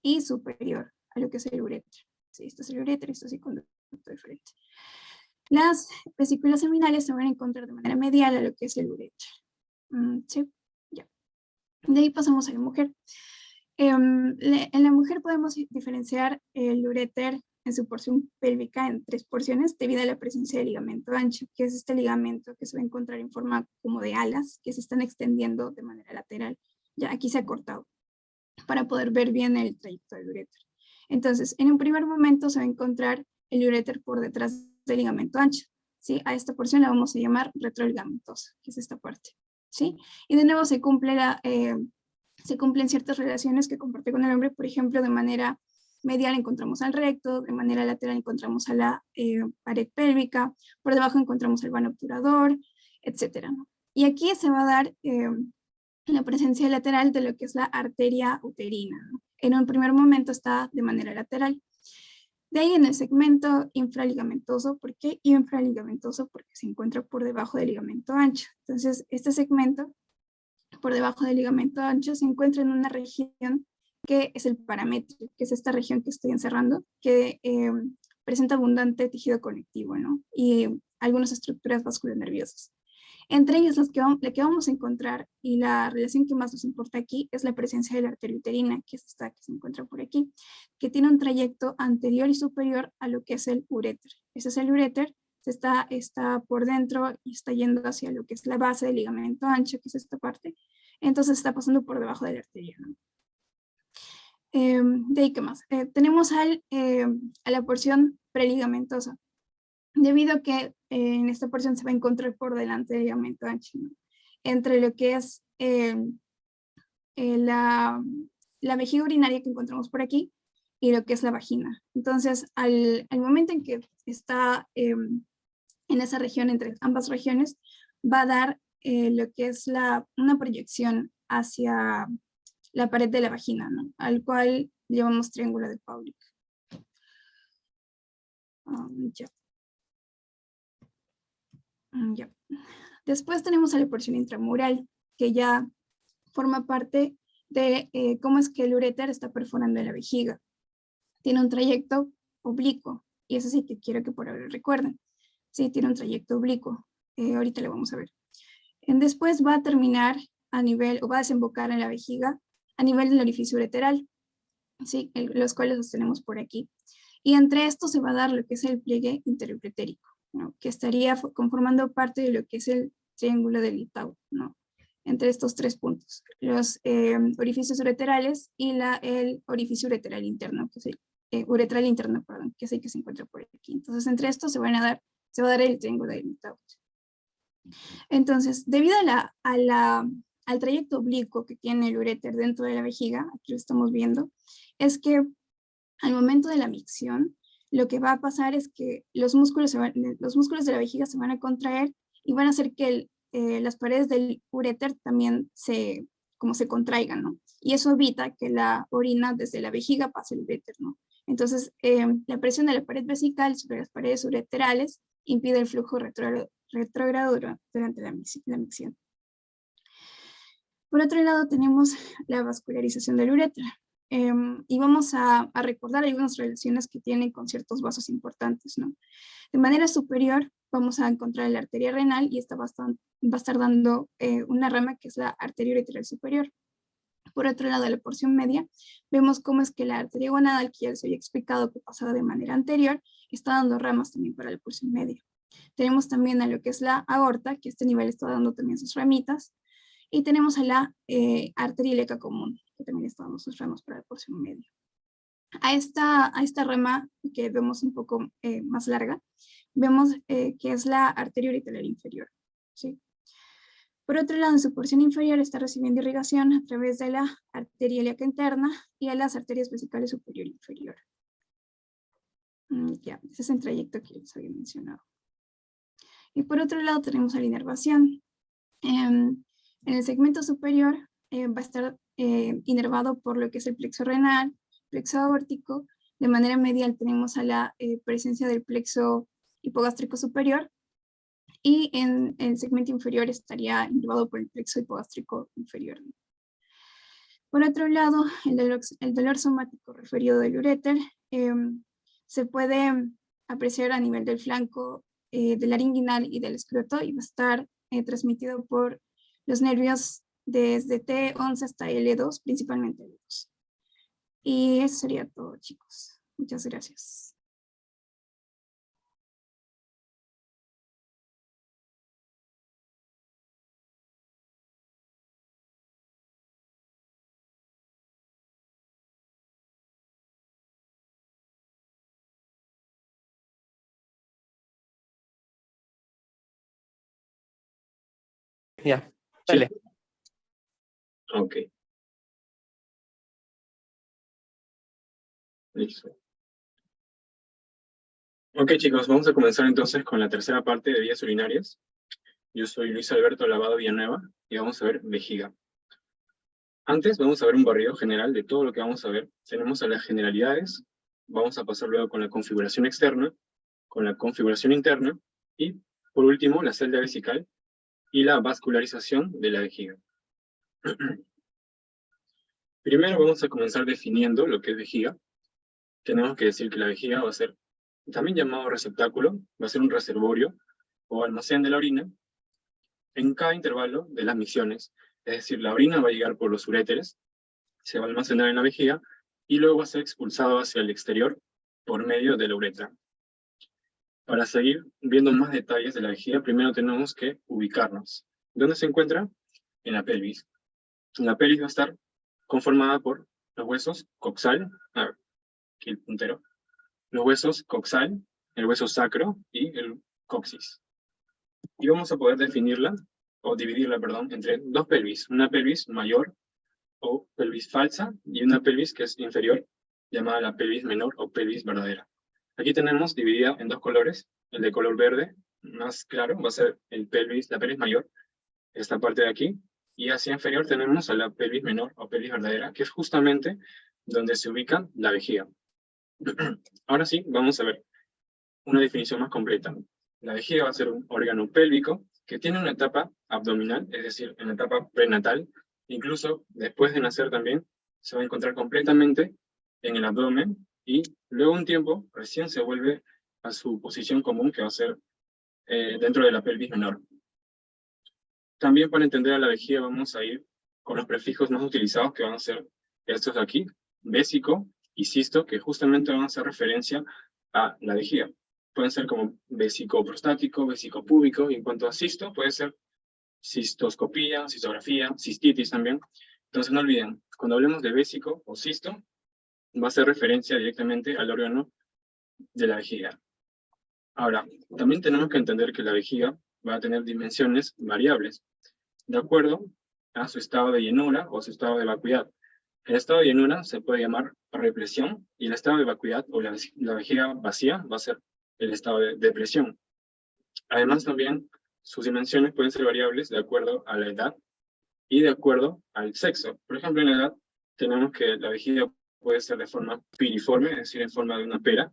y superior a lo que es el uréter. Sí, esto es el uréter, esto es el conducto deferente. Las vesículas seminales se van a encontrar de manera medial a lo que es el uréter. Sí, ya. De ahí pasamos a la mujer. En la mujer podemos diferenciar el uréter en su porción pélvica en 3 porciones debido a la presencia de ligamento ancho, que es este ligamento que se va a encontrar en forma como de alas que se están extendiendo de manera lateral. Ya aquí se ha cortado para poder ver bien el trayecto del uréter. Entonces, en un primer momento se va a encontrar el uréter por detrás del ligamento ancho, ¿sí? A esta porción la vamos a llamar retroligamentosa, que es esta parte, ¿sí? Y de nuevo se cumplen ciertas relaciones que comparte con el hombre, por ejemplo, de manera medial encontramos al recto, de manera lateral encontramos a la pared pélvica, por debajo encontramos el vano obturador, etcétera, ¿no? Y aquí se va a dar la presencia lateral de lo que es la arteria uterina, ¿no? En un primer momento está de manera lateral. De ahí en el segmento infraligamentoso. ¿Por qué infraligamentoso? Porque se encuentra por debajo del ligamento ancho. Entonces, este segmento por debajo del ligamento ancho se encuentra en una región que es el paramétrico, que es esta región que estoy encerrando, que presenta abundante tejido conectivo, ¿no? Y algunas estructuras vasculonerviosas. Entre ellas, la que vamos a encontrar y la relación que más nos importa aquí es la presencia de la arteria uterina, que es esta que se encuentra por aquí, que tiene un trayecto anterior y superior a lo que es el uréter. Ese es el uréter, está por dentro y está yendo hacia lo que es la base del ligamento ancho, que es esta parte. Entonces está pasando por debajo de la arteria, ¿no? De ahí, ¿qué más? Tenemos a la porción preligamentosa, debido a que en esta porción se va a encontrar por delante del ligamento ancho, ¿no? Entre lo que es la vejiga urinaria que encontramos por aquí y lo que es la vagina. Entonces, al momento en que está en esa región, entre ambas regiones, va a dar lo que es una proyección hacia la pared de la vagina, ¿no? Al cual llamamos triángulo de Pauling. Ya. Ya. Después tenemos a la porción intramural, que ya forma parte de cómo es que el uréter está perforando la vejiga. Tiene un trayecto oblicuo, y eso sí que quiero que por ahora recuerden. Sí, tiene un trayecto oblicuo. Ahorita lo vamos a ver. Después va a terminar a nivel, o va a desembocar en la vejiga a nivel del orificio ureteral, ¿sí? Los cuales los tenemos por aquí. Y entre estos se va a dar lo que es el pliegue interuretérico, ¿no? Que estaría conformando parte de lo que es el triángulo de Litau, ¿no? Entre estos 3 puntos, los orificios ureterales y el orificio ureteral interno, que es el uretral interno, perdón, que es el que se encuentra por aquí. Entonces, entre estos se va a dar el triángulo de Litau. Entonces, debido al trayecto oblicuo que tiene el uréter dentro de la vejiga, aquí lo estamos viendo, es que al momento de la micción, lo que va a pasar es que los músculos de la vejiga se van a contraer y van a hacer que las paredes del uréter también se contraigan, ¿no? Y eso evita que la orina desde la vejiga pase al uréter, ¿no? Entonces, la presión de la pared vesical sobre las paredes ureterales impide el flujo retrógrado durante la micción. Por otro lado, tenemos la vascularización del uréter. Y vamos a recordar algunas relaciones que tienen con ciertos vasos importantes, ¿no? De manera superior vamos a encontrar la arteria renal y esta va a estar dando una rama que es la arteria ureteral superior. Por otro lado, en la porción media, vemos cómo es que la arteria gonadal, que ya les había explicado que pasaba de manera anterior, está dando ramas también para la porción media. Tenemos también a lo que es la aorta, que a este nivel está dando también sus ramitas, y tenemos a la arteria ilíaca común, que también está dando sus ramas para la porción media. A esta rama, que vemos un poco más larga, vemos que es la arteria ureteral inferior, ¿sí? Por otro lado, en su porción inferior está recibiendo irrigación a través de la arteria ilíaca interna y a las arterias vesicales superior e inferior. Ya, ese es el trayecto que les había mencionado. Y por otro lado tenemos la inervación. En el segmento superior va a estar inervado por lo que es el plexo renal, plexo aórtico. De manera medial tenemos a la presencia del plexo hipogástrico superior y en el segmento inferior estaría inervado por el plexo hipogástrico inferior. Por otro lado, el dolor somático referido del uréter se puede apreciar a nivel del flanco del laringinal y del escroto y va a estar transmitido por los nervios desde T11 hasta L2, principalmente L2. Y eso sería todo, chicos. Muchas gracias. Ya, dale. Ok. Listo. Ok, chicos, vamos a comenzar entonces con la tercera parte de vías urinarias. Yo soy Luis Alberto Lavado Villanueva y vamos a ver vejiga. Antes vamos a ver un barrido general de todo lo que vamos a ver. Tenemos a las generalidades, vamos a pasar luego con la configuración externa, con la configuración interna y, por último, la celda vesical y la vascularización de la vejiga. Primero vamos a comenzar definiendo lo que es vejiga. Tenemos que decir que la vejiga va a ser, también llamado receptáculo, va a ser un reservorio o almacén de la orina en cada intervalo de las micciones. Es decir, la orina va a llegar por los uréteres, se va a almacenar en la vejiga y luego va a ser expulsado hacia el exterior por medio de la uretra. Para seguir viendo más detalles de la vejiga, primero tenemos que ubicarnos. ¿Dónde se encuentra? En la pelvis. La pelvis va a estar conformada por los huesos coxal, a ver, aquí el puntero, los huesos coxal, el hueso sacro y el coxis. Y vamos a poder definirla, o dividirla, perdón, entre dos pelvis. Una pelvis mayor, o pelvis falsa, y una pelvis que es inferior, llamada la pelvis menor o pelvis verdadera. Aquí tenemos dividida en dos colores. El de color verde, más claro, va a ser la pelvis mayor, esta parte de aquí, y hacia inferior tenemos a la pelvis menor o pelvis verdadera, que es justamente donde se ubica la vejiga. Ahora sí, vamos a ver una definición más completa. La vejiga va a ser un órgano pélvico que tiene una etapa abdominal, es decir, en la etapa prenatal, incluso después de nacer también, se va a encontrar completamente en el abdomen y luego un tiempo recién se vuelve a su posición común, que va a ser dentro de la pelvis menor. También para entender a la vejiga vamos a ir con los prefijos más utilizados, que van a ser estos de aquí, vésico y cisto, que justamente van a hacer referencia a la vejiga. Pueden ser como vésico prostático, vésico púbico, y en cuanto a cisto, puede ser cistoscopía, cistografía, cistitis también. Entonces no olviden, cuando hablemos de vésico o cisto, va a hacer referencia directamente al órgano de la vejiga. Ahora, también tenemos que entender que la vejiga va a tener dimensiones variables, de acuerdo a su estado de llenura o su estado de vacuidad. El estado de llenura se puede llamar represión, y el estado de vacuidad o la vejiga vacía va a ser el estado de depresión. Además, también sus dimensiones pueden ser variables de acuerdo a la edad y de acuerdo al sexo. Por ejemplo, en la edad tenemos que la vejiga puede ser de forma piriforme, es decir, en forma de una pera,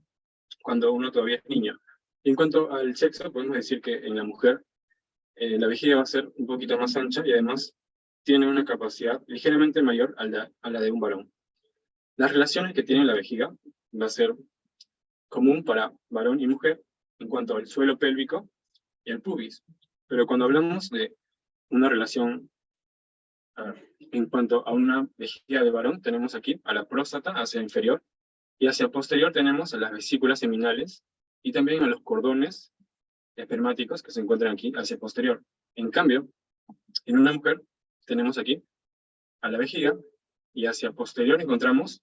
cuando uno todavía es niño. Y en cuanto al sexo, podemos decir que en la mujer la vejiga va a ser un poquito más ancha y además tiene una capacidad ligeramente mayor a la de un varón. Las relaciones que tiene la vejiga va a ser común para varón y mujer en cuanto al suelo pélvico y el pubis. Pero cuando hablamos de una relación en cuanto a una vejiga de varón, tenemos aquí a la próstata hacia inferior y hacia posterior tenemos a las vesículas seminales y también a los cordones espermáticos que se encuentran aquí hacia posterior. En cambio, en una mujer tenemos aquí a la vejiga y hacia posterior encontramos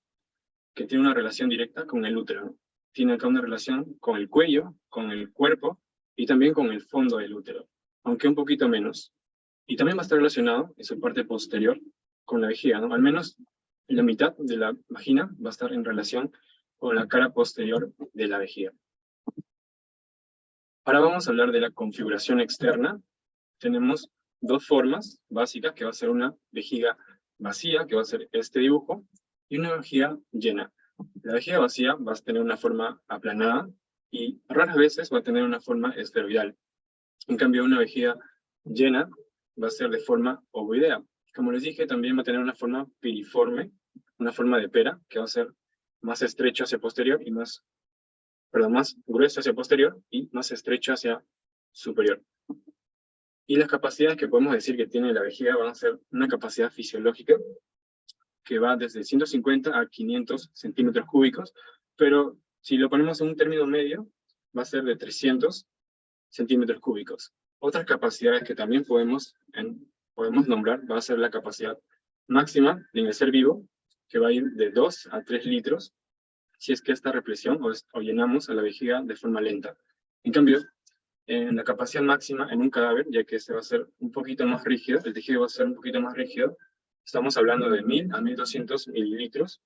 que tiene una relación directa con el útero. Tiene acá una relación con el cuello, con el cuerpo y también con el fondo del útero, aunque un poquito menos. Y también va a estar relacionado en su parte posterior con la vejiga, ¿no? Al menos la mitad de la vagina va a estar en relación con la cara posterior de la vejiga. Ahora vamos a hablar de la configuración externa. Tenemos dos formas básicas, que va a ser una vejiga vacía, que va a ser este dibujo, y una vejiga llena. La vejiga vacía va a tener una forma aplanada y raras veces va a tener una forma esferoidal. En cambio, una vejiga llena va a ser de forma ovoidea. Como les dije, también va a tener una forma piriforme, una forma de pera, que va a ser más estrecho hacia posterior y más grueso hacia posterior y más estrecho hacia superior. Y las capacidades que podemos decir que tiene la vejiga van a ser una capacidad fisiológica que va desde 150 a 500 centímetros cúbicos, pero si lo ponemos en un término medio, va a ser de 300 centímetros cúbicos. Otras capacidades que también podemos nombrar va a ser la capacidad máxima en el ser vivo, que va a ir de 2 a 3 litros, si es que esta represión o llenamos a la vejiga de forma lenta. En cambio, en la capacidad máxima en un cadáver, ya que este va a ser un poquito más rígido, el tejido va a ser un poquito más rígido, estamos hablando de 1000 a 1200 mililitros,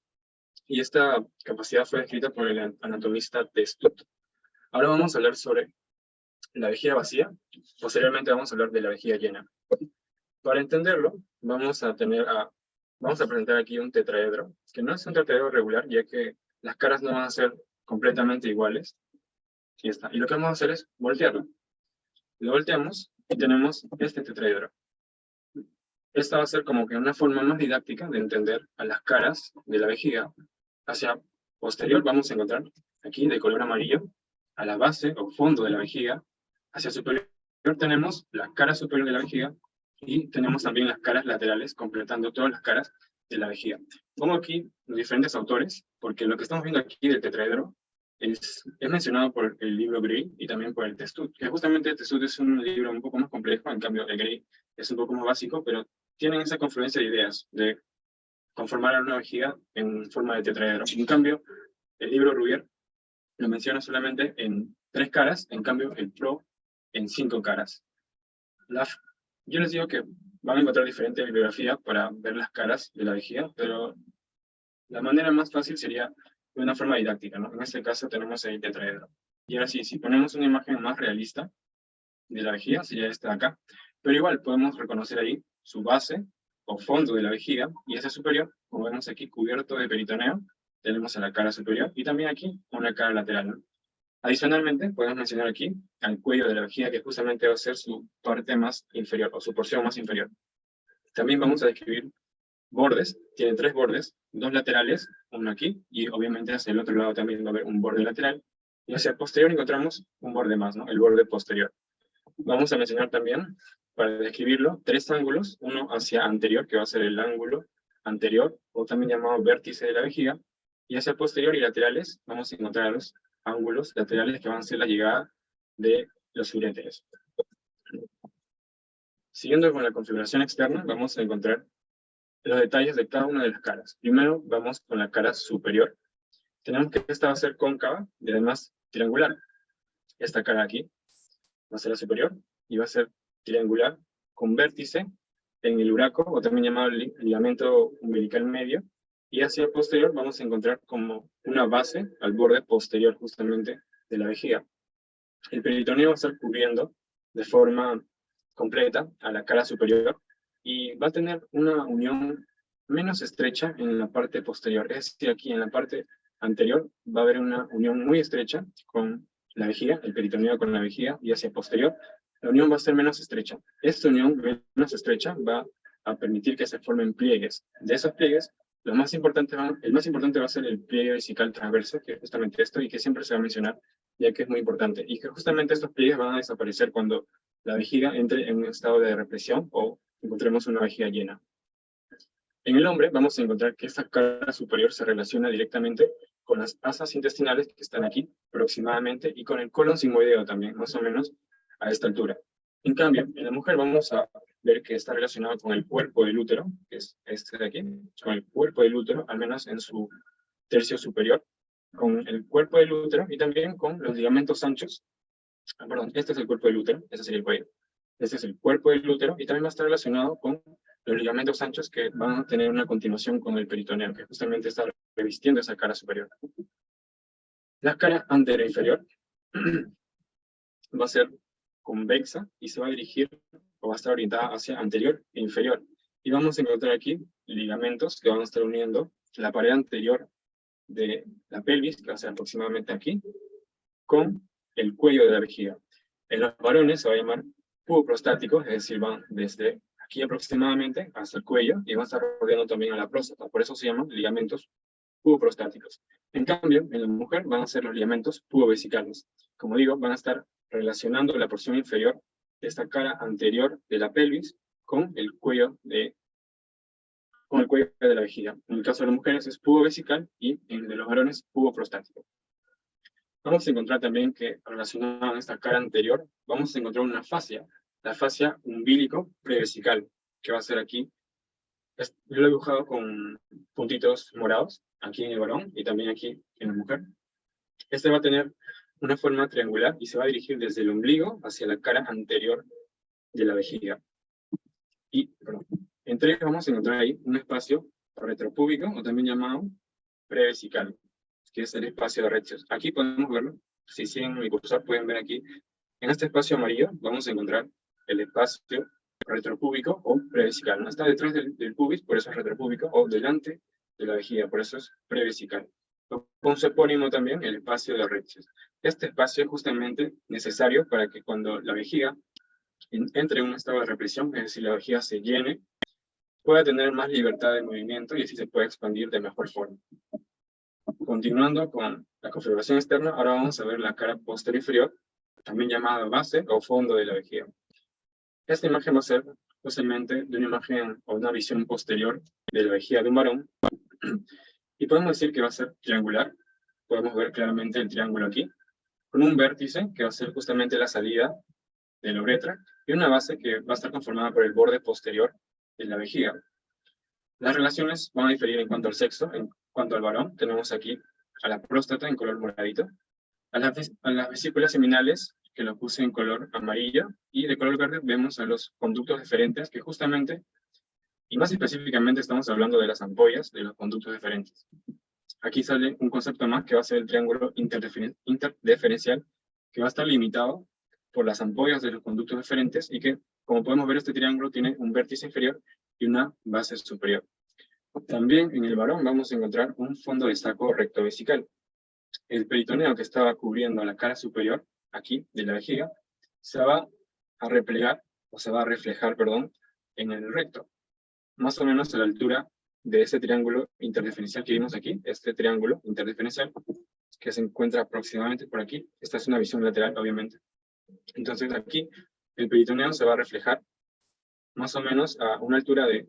y esta capacidad fue descrita por el anatomista Testot. Ahora vamos a hablar sobre la vejiga vacía, posteriormente vamos a hablar de la vejiga llena. Para entenderlo, vamos a presentar aquí un tetraedro, que no es un tetraedro regular, ya que las caras no van a ser completamente iguales. Y está. Y lo que vamos a hacer es voltearlo. Lo volteamos y tenemos este tetraedro. Esta va a ser como que una forma más didáctica de entender a las caras de la vejiga. Hacia posterior vamos a encontrar aquí de color amarillo, a la base o fondo de la vejiga. Hacia superior tenemos la cara superior de la vejiga y tenemos también las caras laterales, completando todas las caras de la vejiga. Pongo aquí los diferentes autores, porque lo que estamos viendo aquí del tetraedro es mencionado por el libro Gray y también por el Testot, que justamente el Testot es un libro un poco más complejo, en cambio el Gray es un poco más básico, pero tienen esa confluencia de ideas de conformar una vejiga en forma de tetraedro. En cambio, el libro Rubier lo menciona solamente en 3 caras, en cambio el Pro en 5 caras. Yo les digo que van a encontrar diferente bibliografía para ver las caras de la vejiga, pero la manera más fácil sería de una forma didáctica, ¿no? En este caso tenemos el tetraedro. Y ahora sí, si ponemos una imagen más realista de la vejiga, sería esta de acá. Pero igual podemos reconocer ahí su base o fondo de la vejiga, y ese superior, como vemos aquí, cubierto de peritoneo, tenemos a la cara superior, y también aquí una cara lateral, ¿no? Adicionalmente, podemos mencionar aquí al cuello de la vejiga, que justamente va a ser su parte más inferior, o su porción más inferior. También vamos a describir bordes, tiene 3 bordes, 2 laterales, uno aquí, y obviamente hacia el otro lado también va a haber un borde lateral, y hacia el posterior encontramos un borde más, ¿no? El borde posterior. Vamos a mencionar también, para describirlo, 3 ángulos, uno hacia anterior, que va a ser el ángulo anterior, o también llamado vértice de la vejiga, y hacia posterior y laterales vamos a encontrar los ángulos laterales que van a ser la llegada de los uréteres. Siguiendo con la configuración externa, vamos a encontrar los detalles de cada una de las caras. Primero vamos con la cara superior. Tenemos que esta va a ser cóncava y además triangular. Esta cara aquí va a ser la superior y va a ser triangular con vértice en el uraco, o también llamado ligamento umbilical medio, y hacia el posterior vamos a encontrar como una base al borde posterior justamente de la vejiga. El peritoneo va a estar cubriendo de forma completa a la cara superior y va a tener una unión menos estrecha en la parte posterior. Es decir, aquí en la parte anterior va a haber una unión muy estrecha con la vejiga, el peritoneo con la vejiga, y hacia posterior la unión va a ser menos estrecha. Esta unión menos estrecha va a permitir que se formen pliegues. De esos pliegues, el más importante va a ser el pliegue vesical transverso, que es justamente esto, y que siempre se va a mencionar, ya que es muy importante. Y que justamente estos pliegues van a desaparecer cuando la vejiga entre en un estado de represión o encontremos una vejiga llena. En el hombre vamos a encontrar que esta cara superior se relaciona directamente con las asas intestinales que están aquí aproximadamente y con el colon sigmoideo también, más o menos a esta altura. En cambio, en la mujer vamos a ver que está relacionado con el cuerpo del útero, que es este de aquí, con el cuerpo del útero, al menos en su tercio superior, con el cuerpo del útero y también con los ligamentos anchos. Perdón, este es el cuerpo del útero, este sería el cuello. Este es el cuerpo del útero y también va a estar relacionado con los ligamentos anchos que van a tener una continuación con el peritoneo, que justamente está revistiendo esa cara superior. La cara anterior inferior va a ser convexa y se va a dirigir o va a estar orientada hacia anterior e inferior. Y vamos a encontrar aquí ligamentos que van a estar uniendo la pared anterior de la pelvis, que va a ser aproximadamente aquí, con el cuello de la vejiga. En los varones se va a llamar pubo prostático, es decir, van desde aquí aproximadamente hasta el cuello y van a estar rodeando también a la próstata. Por eso se llaman ligamentos puboprostáticos. En cambio, en la mujer van a ser los ligamentos pubovesicales. Como digo, van a estar relacionando la porción inferior de esta cara anterior de la pelvis con el cuello de la vejiga. En el caso de las mujeres es pubovesical y en el de los varones puboprostático. Vamos a encontrar también que relacionado a esta cara anterior, vamos a encontrar una fascia, la fascia umbilico prevesical, que va a ser aquí. Yo lo he dibujado con puntitos morados, aquí en el varón y también aquí en la mujer. Este va a tener una forma triangular y se va a dirigir desde el ombligo hacia la cara anterior de la vejiga. Y, entre ellos vamos a encontrar ahí un espacio retropúbico, o también llamado prevesical, que es el espacio de Retzius. Aquí podemos verlo, si siguen mi cursor pueden ver aquí, en este espacio amarillo vamos a encontrar el espacio retropúbico o prevesical. No está detrás del pubis, por eso es retropúbico, o delante de la vejiga, por eso es prevesical. Con su epónimo también, el espacio de Retzius. Este espacio es justamente necesario para que cuando la vejiga entre en un estado de represión, es decir, la vejiga se llene, pueda tener más libertad de movimiento y así se puede expandir de mejor forma. Continuando con la configuración externa, ahora vamos a ver la cara posterior inferior, también llamada base o fondo de la vejiga. Esta imagen va a ser justamente de una imagen o una visión posterior de la vejiga de un varón, y podemos decir que va a ser triangular. Podemos ver claramente el triángulo aquí, con un vértice que va a ser justamente la salida de la uretra, y una base que va a estar conformada por el borde posterior de la vejiga. Las relaciones van a diferir en cuanto al sexo. En cuanto al varón, tenemos aquí a la próstata en color moradito, a las vesículas seminales, que lo puse en color amarillo, y de color verde vemos a los conductos deferentes, que justamente, y más específicamente estamos hablando de las ampollas de los conductos deferentes. Aquí sale un concepto más que va a ser el triángulo interdeferencial, que va a estar limitado por las ampollas de los conductos deferentes y que, como podemos ver, este triángulo tiene un vértice inferior y una base superior. También en el varón vamos a encontrar un fondo de saco rectovesical. El peritoneo que estaba cubriendo la cara superior, aquí, de la vejiga, se va a replegar, o se va a reflejar, perdón, en el recto, más o menos a la altura de ese triángulo interdeferencial que vimos aquí, este triángulo interdeferencial, que se encuentra aproximadamente por aquí. Esta es una visión lateral, obviamente. Entonces aquí, el peritoneo se va a reflejar más o menos a una altura de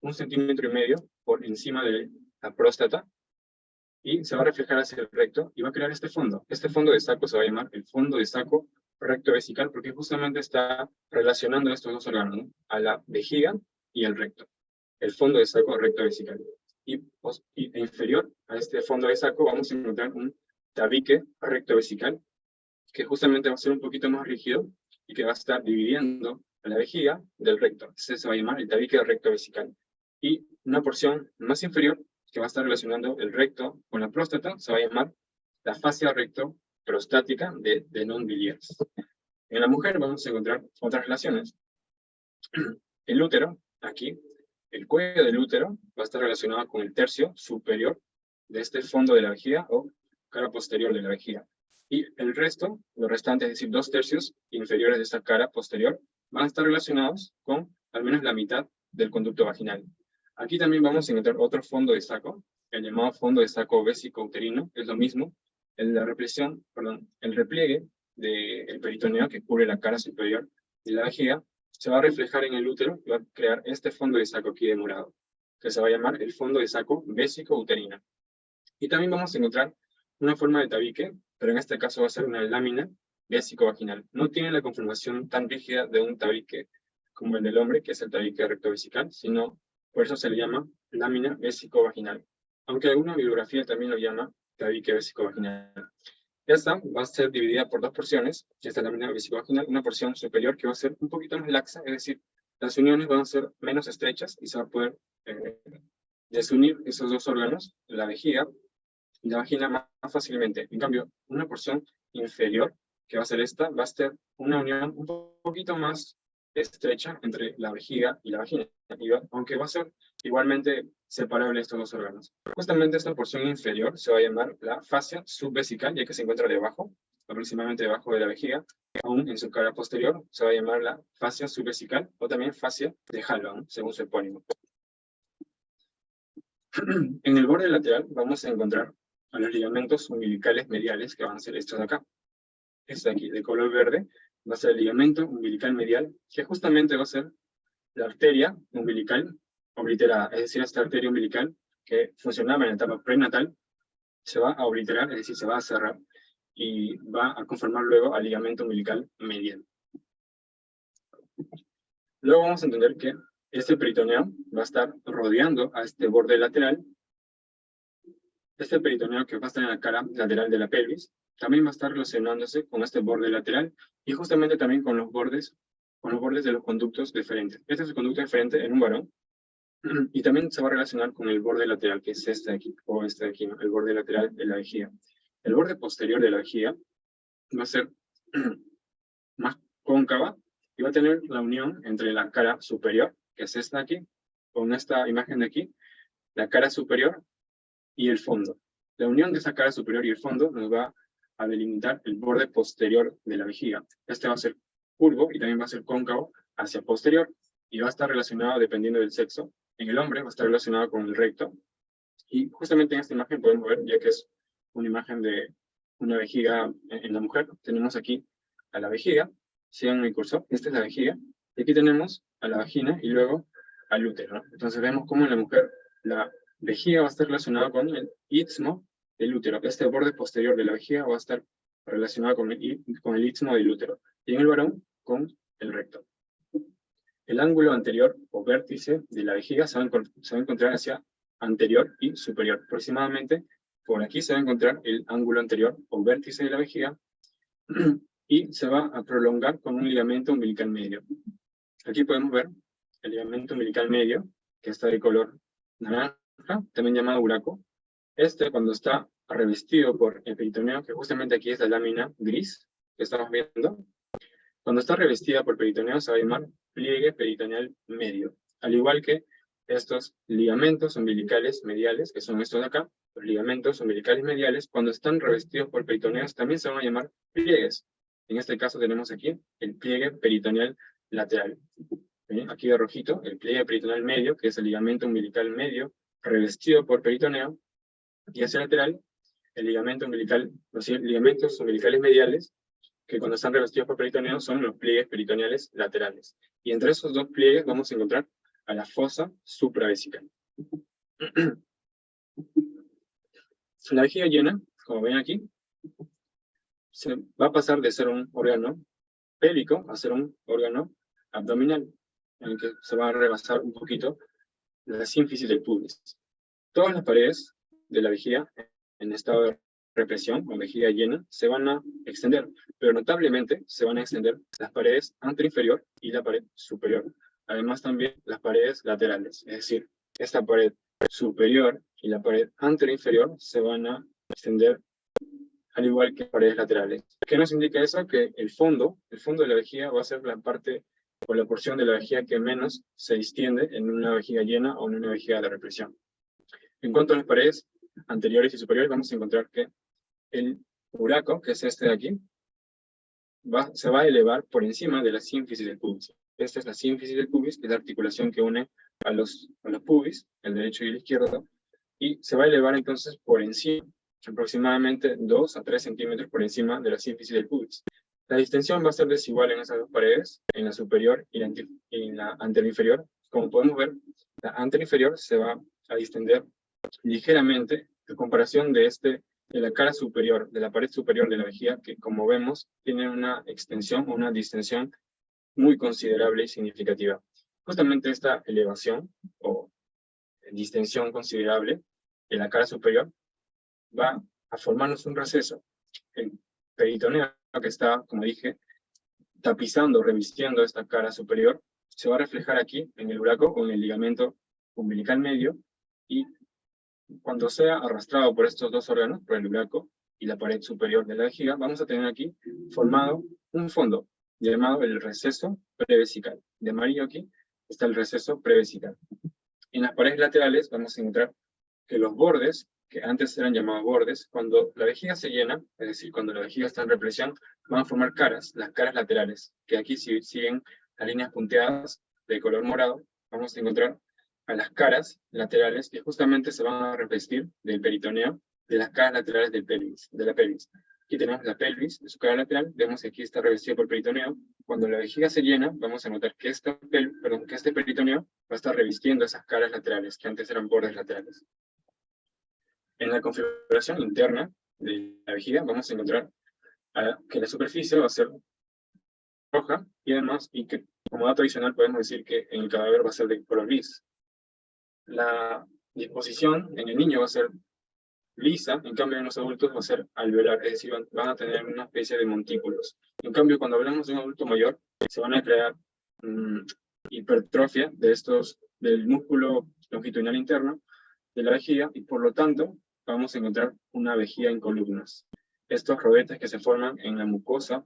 1,5 cm por encima de la próstata, y se va a reflejar hacia el recto, y va a crear este fondo. Este fondo de saco se va a llamar el fondo de saco rectovesical, porque justamente está relacionando estos dos órganos, ¿no?, a la vejiga y al recto. El fondo de saco rectovesical. Y inferior a este fondo de saco vamos a encontrar un tabique rectovesical, que justamente va a ser un poquito más rígido y que va a estar dividiendo a la vejiga del recto. Ese se va a llamar el tabique rectovesical. Y una porción más inferior, que va a estar relacionando el recto con la próstata, se va a llamar la fascia recto-prostática de non-biliaris. En la mujer vamos a encontrar otras relaciones. El útero, aquí, el cuello del útero va a estar relacionado con el tercio superior de este fondo de la vejiga o cara posterior de la vejiga. Y el resto, los restantes, es decir, 2/3 inferiores de esta cara posterior, van a estar relacionados con al menos la mitad del conducto vaginal. Aquí también vamos a encontrar otro fondo de saco, el llamado fondo de saco vésico-uterino. Es lo mismo, el repliegue del peritoneo que cubre la cara superior de la vejiga se va a reflejar en el útero y va a crear este fondo de saco aquí de morado, que se va a llamar el fondo de saco vésico-uterino. Y también vamos a encontrar una forma de tabique, pero en este caso va a ser una lámina vésico-vaginal. No tiene la conformación tan rígida de un tabique como el del hombre, que es el tabique rectovesical, sino por eso se le llama lámina vésico-vaginal. Aunque alguna bibliografía también lo llama tabique vésico-vaginal. Esta va a ser dividida por dos porciones, esta lámina vésico-vaginal, una porción superior que va a ser un poquito más laxa, es decir, las uniones van a ser menos estrechas y se va a poder desunir esos dos órganos, la vejiga y la vagina, más fácilmente. En cambio, una porción inferior, que va a ser esta, va a ser una unión un poquito más estrecha entre la vejiga y la vagina, aunque va a ser igualmente separable de estos dos órganos. Justamente esta porción inferior se va a llamar la fascia subvesical, ya que se encuentra debajo, aproximadamente debajo de la vejiga. Aún en su cara posterior se va a llamar la fascia subvesical o también fascia de Hallon, según su epónimo. En el borde lateral vamos a encontrar a los ligamentos umbilicales mediales, que van a ser estos de acá. Este de aquí, de color verde, va a ser el ligamento umbilical medial, que justamente va a ser la arteria umbilical obliterada, es decir, esta arteria umbilical que funcionaba en la etapa prenatal, se va a obliterar, es decir, se va a cerrar, y va a conformar luego al ligamento umbilical medial. Luego vamos a entender que este peritoneo va a estar rodeando a este borde lateral. Este peritoneo que va a estar en la cara lateral de la pelvis, también va a estar relacionándose con este borde lateral, y justamente también con los bordes de los conductos deferentes. Este es el conducto deferente en un varón, y también se va a relacionar con el borde lateral, que es este de aquí, o este de aquí, ¿no? El borde lateral de la vejiga. El borde posterior de la vejiga va a ser más cóncava, y va a tener la unión entre la cara superior, que es esta de aquí, con esta imagen de aquí, la cara superior y el fondo. La unión de esa cara superior y el fondo nos va a delimitar el borde posterior de la vejiga. Este va a ser curvo y también va a ser cóncavo hacia posterior, y va a estar relacionado dependiendo del sexo. En el hombre va a estar relacionado con el recto, y justamente en esta imagen podemos ver, ya que es una imagen de una vejiga en la mujer, tenemos aquí a la vejiga, sigan mi cursor, esta es la vejiga, y aquí tenemos a la vagina y luego al útero, ¿no? Entonces vemos cómo en la mujer la vejiga va a estar relacionada con el istmo del útero. Este borde posterior de la vejiga va a estar relacionado con el istmo del útero, y en el varón con el recto. El ángulo anterior o vértice de la vejiga se va a encontrar hacia anterior y superior. Aproximadamente por aquí se va a encontrar el ángulo anterior o vértice de la vejiga, y se va a prolongar con un ligamento umbilical medio. Aquí podemos ver el ligamento umbilical medio, que está de color naranja, también llamado buraco. Este, cuando está revestido por el peritoneo, que justamente aquí es la lámina gris que estamos viendo, cuando está revestida por peritoneo se va a llamar pliegue peritoneal medio, al igual que estos ligamentos umbilicales mediales, que son estos de acá. Los ligamentos umbilicales mediales, cuando están revestidos por peritoneos, también se van a llamar pliegues. En este caso tenemos aquí el pliegue peritoneal lateral. ¿Bien? Aquí de rojito, el pliegue peritoneal medio, que es el ligamento umbilical medio revestido por peritoneo, y hacia lateral, el ligamento umbilical, los ligamentos umbilicales mediales, que cuando están revestidos por peritoneo son los pliegues peritoneales laterales. Y entre esos dos pliegues vamos a encontrar a la fosa supravesical. La vejiga llena, como ven aquí, se va a pasar de ser un órgano pélvico a ser un órgano abdominal, en el que se va a rebasar un poquito la sínfisis del pubis. Todas las paredes de la vejiga en estado de represión o vejiga llena se van a extender, pero notablemente se van a extender las paredes anteroinferior y la pared superior. Además también las paredes laterales, es decir, esta pared superior y la pared anteroinferior se van a extender al igual que paredes laterales. ¿Qué nos indica eso? Que el fondo de la vejiga va a ser la parte o la porción de la vejiga que menos se distiende en una vejiga llena o en una vejiga de represión. En cuanto a las paredes anteriores y superiores, vamos a encontrar que el buraco, que es este de aquí, se va a elevar por encima de la sínfisis del pubis. Esta es la sínfisis del pubis, que es la articulación que une a los pubis, el derecho y el izquierdo, y se va a elevar entonces por encima, aproximadamente 2 a 3 centímetros por encima de la sínfisis del pubis. La distensión va a ser desigual en esas dos paredes, en la superior y la anteroinferior. Como podemos ver, la anteroinferior se va a distender ligeramente en comparación de la cara superior, de la pared superior de la vejiga, que como vemos tiene una extensión o una distensión muy considerable y significativa. Justamente esta elevación o distensión considerable de la cara superior va a formarnos un receso. El peritoneo que está, como dije, tapizando, revistiendo esta cara superior, se va a reflejar aquí en el buraco con el ligamento umbilical medio, y cuando sea arrastrado por estos dos órganos, por el buraco y la pared superior de la vejiga, vamos a tener aquí formado un fondo llamado el receso prevesical. De amarillo aquí está el receso prevesical. En las paredes laterales vamos a encontrar que los bordes, que antes eran llamados bordes, cuando la vejiga se llena, es decir, cuando la vejiga está en represión, van a formar caras, las caras laterales, que aquí si siguen las líneas punteadas de color morado, vamos a encontrar a las caras laterales que justamente se van a revestir del peritoneo, de las caras laterales del pelvis, de la pelvis. Aquí tenemos la pelvis, de su cara lateral, vemos que aquí está revestido por peritoneo. Cuando la vejiga se llena, vamos a notar que este peritoneo va a estar revistiendo esas caras laterales, que antes eran bordes laterales. En la configuración interna de la vejiga vamos a encontrar que la superficie va a ser roja, y además, y que como dato adicional podemos decir que en el cadáver va a ser de color gris. La disposición en el niño va a ser lisa, en cambio en los adultos va a ser alveolar, es decir, van a tener una especie de montículos. En cambio, cuando hablamos de un adulto mayor, se van a crear hipertrofia del músculo longitudinal interno de la vejiga, y por lo tanto vamos a encontrar una vejiga en columnas. Estos rodetes que se forman en la mucosa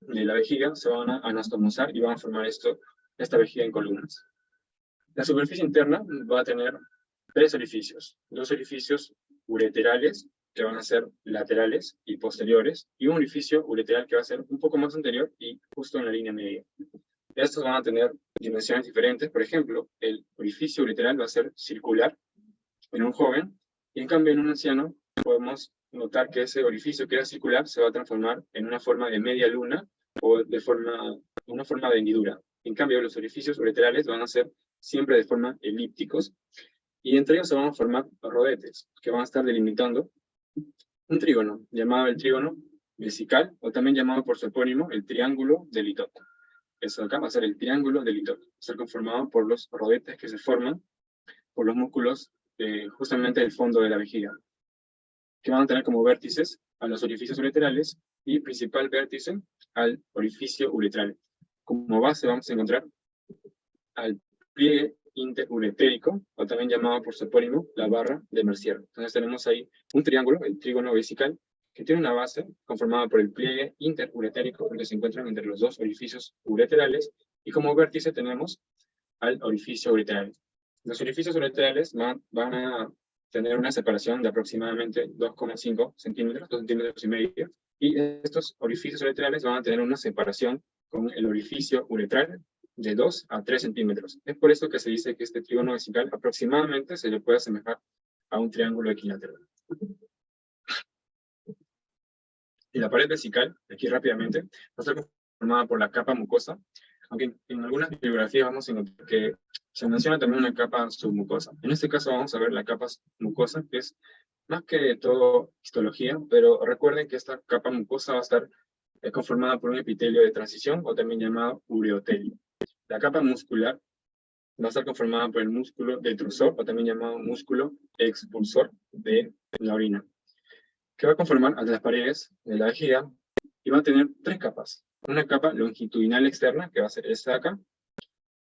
de la vejiga se van a anastomosar y van a formar esta vejiga en columnas. La superficie interna va a tener 3 orificios, 2 orificios ureterales, que van a ser laterales y posteriores, y un orificio ureteral que va a ser un poco más anterior y justo en la línea media. Estos van a tener dimensiones diferentes. Por ejemplo, el orificio ureteral va a ser circular en un joven, y en cambio en un anciano podemos notar que ese orificio que era circular se va a transformar en una forma de media luna o una forma de hendidura. En cambio, los orificios ureterales van a ser siempre de forma elípticos, y entre ellos se van a formar rodetes, que van a estar delimitando un trígono, llamado el trígono vesical, o también llamado por su epónimo, el triángulo de Litot. Eso acá va a ser el triángulo de Litot, va a ser conformado por los rodetes que se forman por los músculos justamente del fondo de la vejiga, que van a tener como vértices a los orificios ureterales y principal vértice al orificio uretral. Como base vamos a encontrar al pliegue interuretérico, o también llamado por su epónimo, la barra de Mercier. Entonces tenemos ahí un triángulo, el trígono vesical, que tiene una base conformada por el pliegue interuretérico, que se encuentran entre los 2 orificios ureterales, y como vértice tenemos al orificio ureteral. Los orificios ureterales van a tener una separación de aproximadamente 2,5 centímetros, 2 centímetros y medio, y estos orificios ureterales van a tener una separación con el orificio uretral de 2 a 3 centímetros. Es por eso que se dice que este trígono vesical aproximadamente se le puede asemejar a un triángulo equilátero. Y la pared vesical, aquí rápidamente, va a estar formada por la capa mucosa, aunque en algunas bibliografías vamos a encontrar que se menciona también una capa submucosa. En este caso vamos a ver la capa mucosa, que es más que todo histología, pero recuerden que esta capa mucosa va a estar conformada por un epitelio de transición, o también llamado ureotelio. La capa muscular va a estar conformada por el músculo detrusor, o también llamado músculo expulsor de la orina, que va a conformar a las paredes de la vejiga, y va a tener 3 capas. Una capa longitudinal externa, que va a ser esta de acá,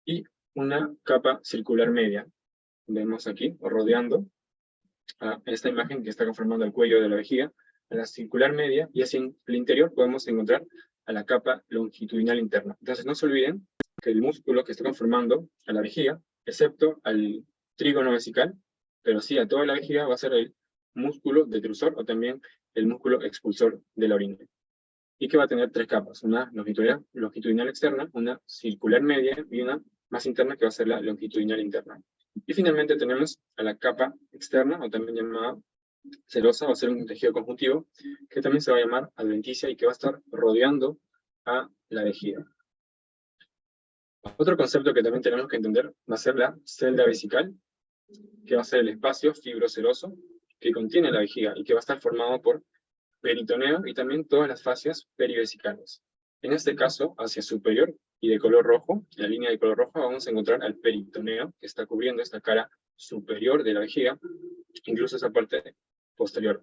y una capa circular media. Vemos aquí, rodeando a esta imagen que está conformando el cuello de la vejiga, a la circular media, y así en el interior podemos encontrar a la capa longitudinal interna. Entonces no se olviden que el músculo que está conformando a la vejiga, excepto al trígono vesical, pero sí a toda la vejiga, va a ser el músculo detrusor, o también el músculo expulsor de la orina. Y que va a tener 3 capas, una longitudinal externa, una circular media y una más interna, que va a ser la longitudinal interna. Y finalmente tenemos a la capa externa, o también llamada serosa, va a ser un tejido conjuntivo, que también se va a llamar adventicia, y que va a estar rodeando a la vejiga. Otro concepto que también tenemos que entender va a ser la celda vesical, que va a ser el espacio fibroseroso que contiene la vejiga, y que va a estar formado por peritoneo y también todas las fascias perivesicales. En este caso, hacia superior y de color rojo, en la línea de color rojo, vamos a encontrar al peritoneo, que está cubriendo esta cara superior de la vejiga, incluso esa parte posterior.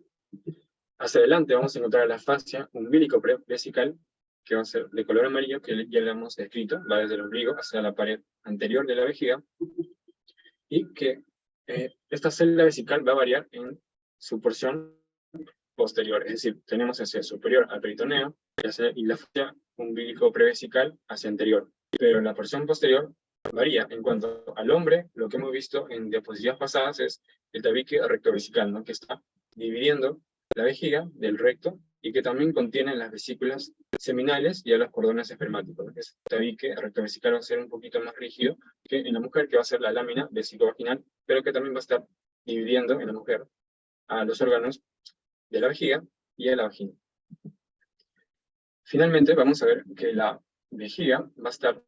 Hacia adelante vamos a encontrar la fascia umbilico-vesical, que va a ser de color amarillo, que ya le hemos descrito, va desde el ombligo hacia la pared anterior de la vejiga, y que esta celda vesical va a variar en su porción posterior, es decir, tenemos hacia superior al peritoneo y la fascia umbilico-prevesical hacia anterior, pero en la porción posterior varía. En cuanto al hombre, lo que hemos visto en diapositivas pasadas es el tabique rectovesical, ¿no? Que está dividiendo la vejiga del recto y que también contiene las vesículas seminales y a los cordones espermáticos, ¿no? Este tabique rectovesical va a ser un poquito más rígido que en la mujer, que va a ser la lámina vesicovaginal, pero que también va a estar dividiendo en la mujer a los órganos de la vejiga y a la vagina. Finalmente, vamos a ver que la vejiga va a estar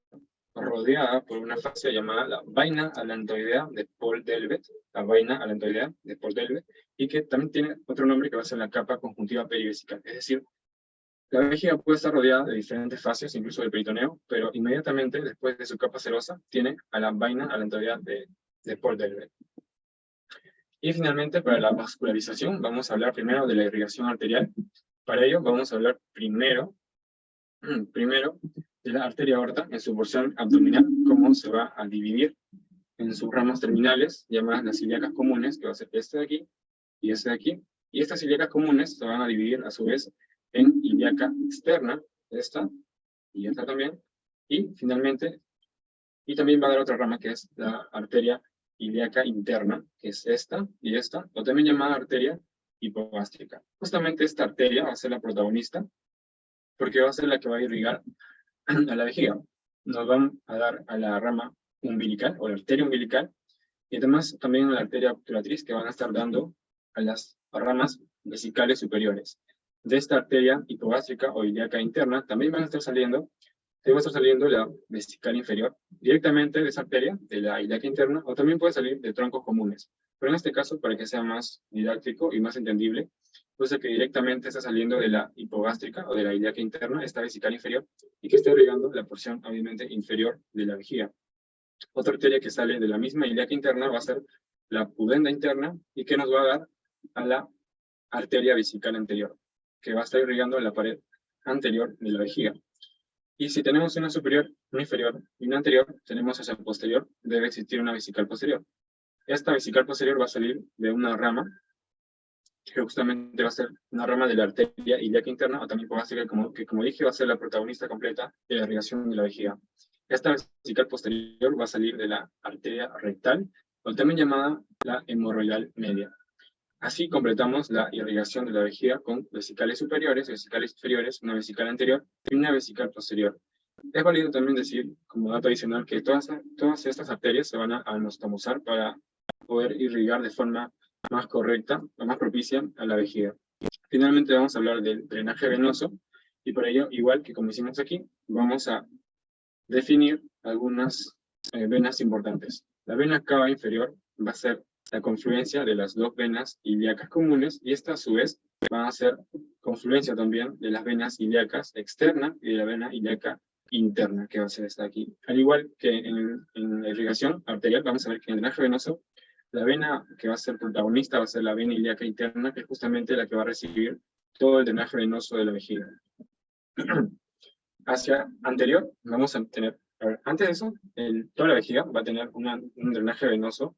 rodeada por una fascia llamada la vaina alantoidea de Paul Delvet, la vaina alantoidea de Paul Delvet, y que también tiene otro nombre que va a ser la capa conjuntiva perivesical. Es decir, la vejiga puede estar rodeada de diferentes fascias, incluso del peritoneo, pero inmediatamente después de su capa serosa tiene a la vaina alantoidea de Paul Delvet. Y finalmente, para la vascularización, vamos a hablar primero de la irrigación arterial. Para ello, vamos a hablar primero de la arteria aorta en su porción abdominal, cómo se va a dividir en sus ramas terminales, llamadas las ilíacas comunes, que va a ser este de aquí y este de aquí. Y estas ilíacas comunes se van a dividir a su vez en ilíaca externa, esta y esta también. Y finalmente, y también va a dar otra rama que es la arteria ilíaca interna, que es esta y esta, o también llamada arteria hipogástrica. Justamente esta arteria va a ser la protagonista, porque va a ser la que va a irrigar a la vejiga. Nos van a dar a la rama umbilical, o la arteria umbilical, y además también a la arteria obturatriz, que van a estar dando a las ramas vesicales superiores. De esta arteria hipogástrica o ilíaca interna también van a estar saliendo la vesical inferior, directamente de esa arteria, de la ilíaca interna, o también puede salir de troncos comunes. Pero en este caso, para que sea más didáctico y más entendible, pues que directamente está saliendo de la hipogástrica o de la ilíaca interna, esta vesical inferior, y que está irrigando la porción, obviamente, inferior de la vejiga. Otra arteria que sale de la misma ilíaca interna va a ser la pudenda interna, y que nos va a dar a la arteria vesical anterior, que va a estar irrigando la pared anterior de la vejiga. Y si tenemos una superior, una inferior y una anterior, tenemos hacia el posterior, debe existir una vesical posterior. Esta vesical posterior va a salir de una rama, que justamente va a ser una rama de la arteria ilíaca interna, o también hipogástrica, que como dije, va a ser la protagonista completa de la irrigación de la vejiga. Esta vesical posterior va a salir de la arteria rectal, o también llamada la hemorroidal media. Así completamos la irrigación de la vejiga con vesicales superiores, vesicales inferiores, una vesical anterior y una vesical posterior. Es válido también decir, como dato adicional, que todas estas arterias se van a anastomosar para poder irrigar de forma más correcta o más propicia a la vejiga. Finalmente vamos a hablar del drenaje venoso, y por ello, igual que como hicimos aquí, vamos a definir algunas venas importantes. La vena cava inferior va a ser la confluencia de las dos venas ilíacas comunes, y esta a su vez va a ser confluencia también de las venas ilíacas externa y de la vena ilíaca interna, que va a ser esta aquí. Al igual que en la irrigación arterial, vamos a ver que en el drenaje venoso, la vena que va a ser protagonista va a ser la vena ilíaca interna, que es justamente la que va a recibir todo el drenaje venoso de la vejiga. Hacia anterior, vamos a tener, antes de eso, toda la vejiga va a tener un drenaje venoso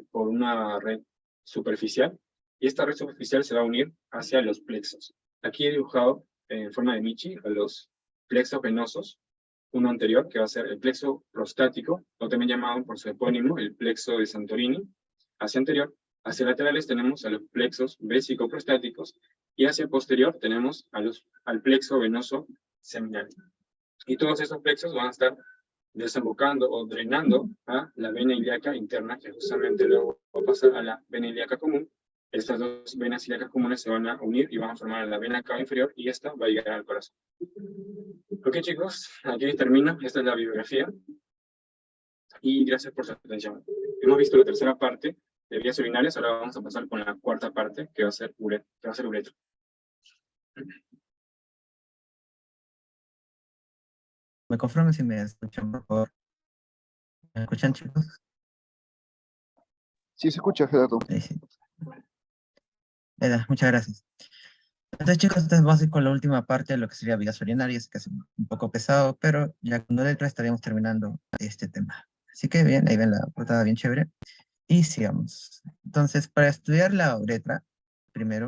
por una red superficial, y esta red superficial se va a unir hacia los plexos. Aquí he dibujado en forma de Michi a los plexos venosos, uno anterior, que va a ser el plexo prostático, o también llamado por su epónimo el plexo de Santorini. Hacia anterior, hacia laterales tenemos a los plexos vésico-prostáticos, y hacia posterior tenemos al plexo venoso seminal. Y todos esos plexos van a estar desembocando o drenando a la vena ilíaca interna, que justamente luego va a pasar a la vena ilíaca común. Estas dos venas ilíacas comunes se van a unir y van a formar la vena cava inferior, y esta va a llegar al corazón. Ok, chicos, aquí termino. Esta es la bibliografía. Y gracias por su atención. Hemos visto la tercera parte de vías urinarias, ahora vamos a pasar con la cuarta parte, que va a ser uretra. Me confirman si me escuchan, por favor. ¿Me escuchan, chicos? Sí, se escucha, Gerardo. Sí. Muchas gracias. Entonces, chicos, entonces vamos a ir con la última parte de lo que sería vías urinarias, que es un poco pesado, pero ya con uretra estaríamos terminando este tema. Así que bien, ahí ven la portada bien chévere. Y sigamos. Entonces, para estudiar la uretra, primero,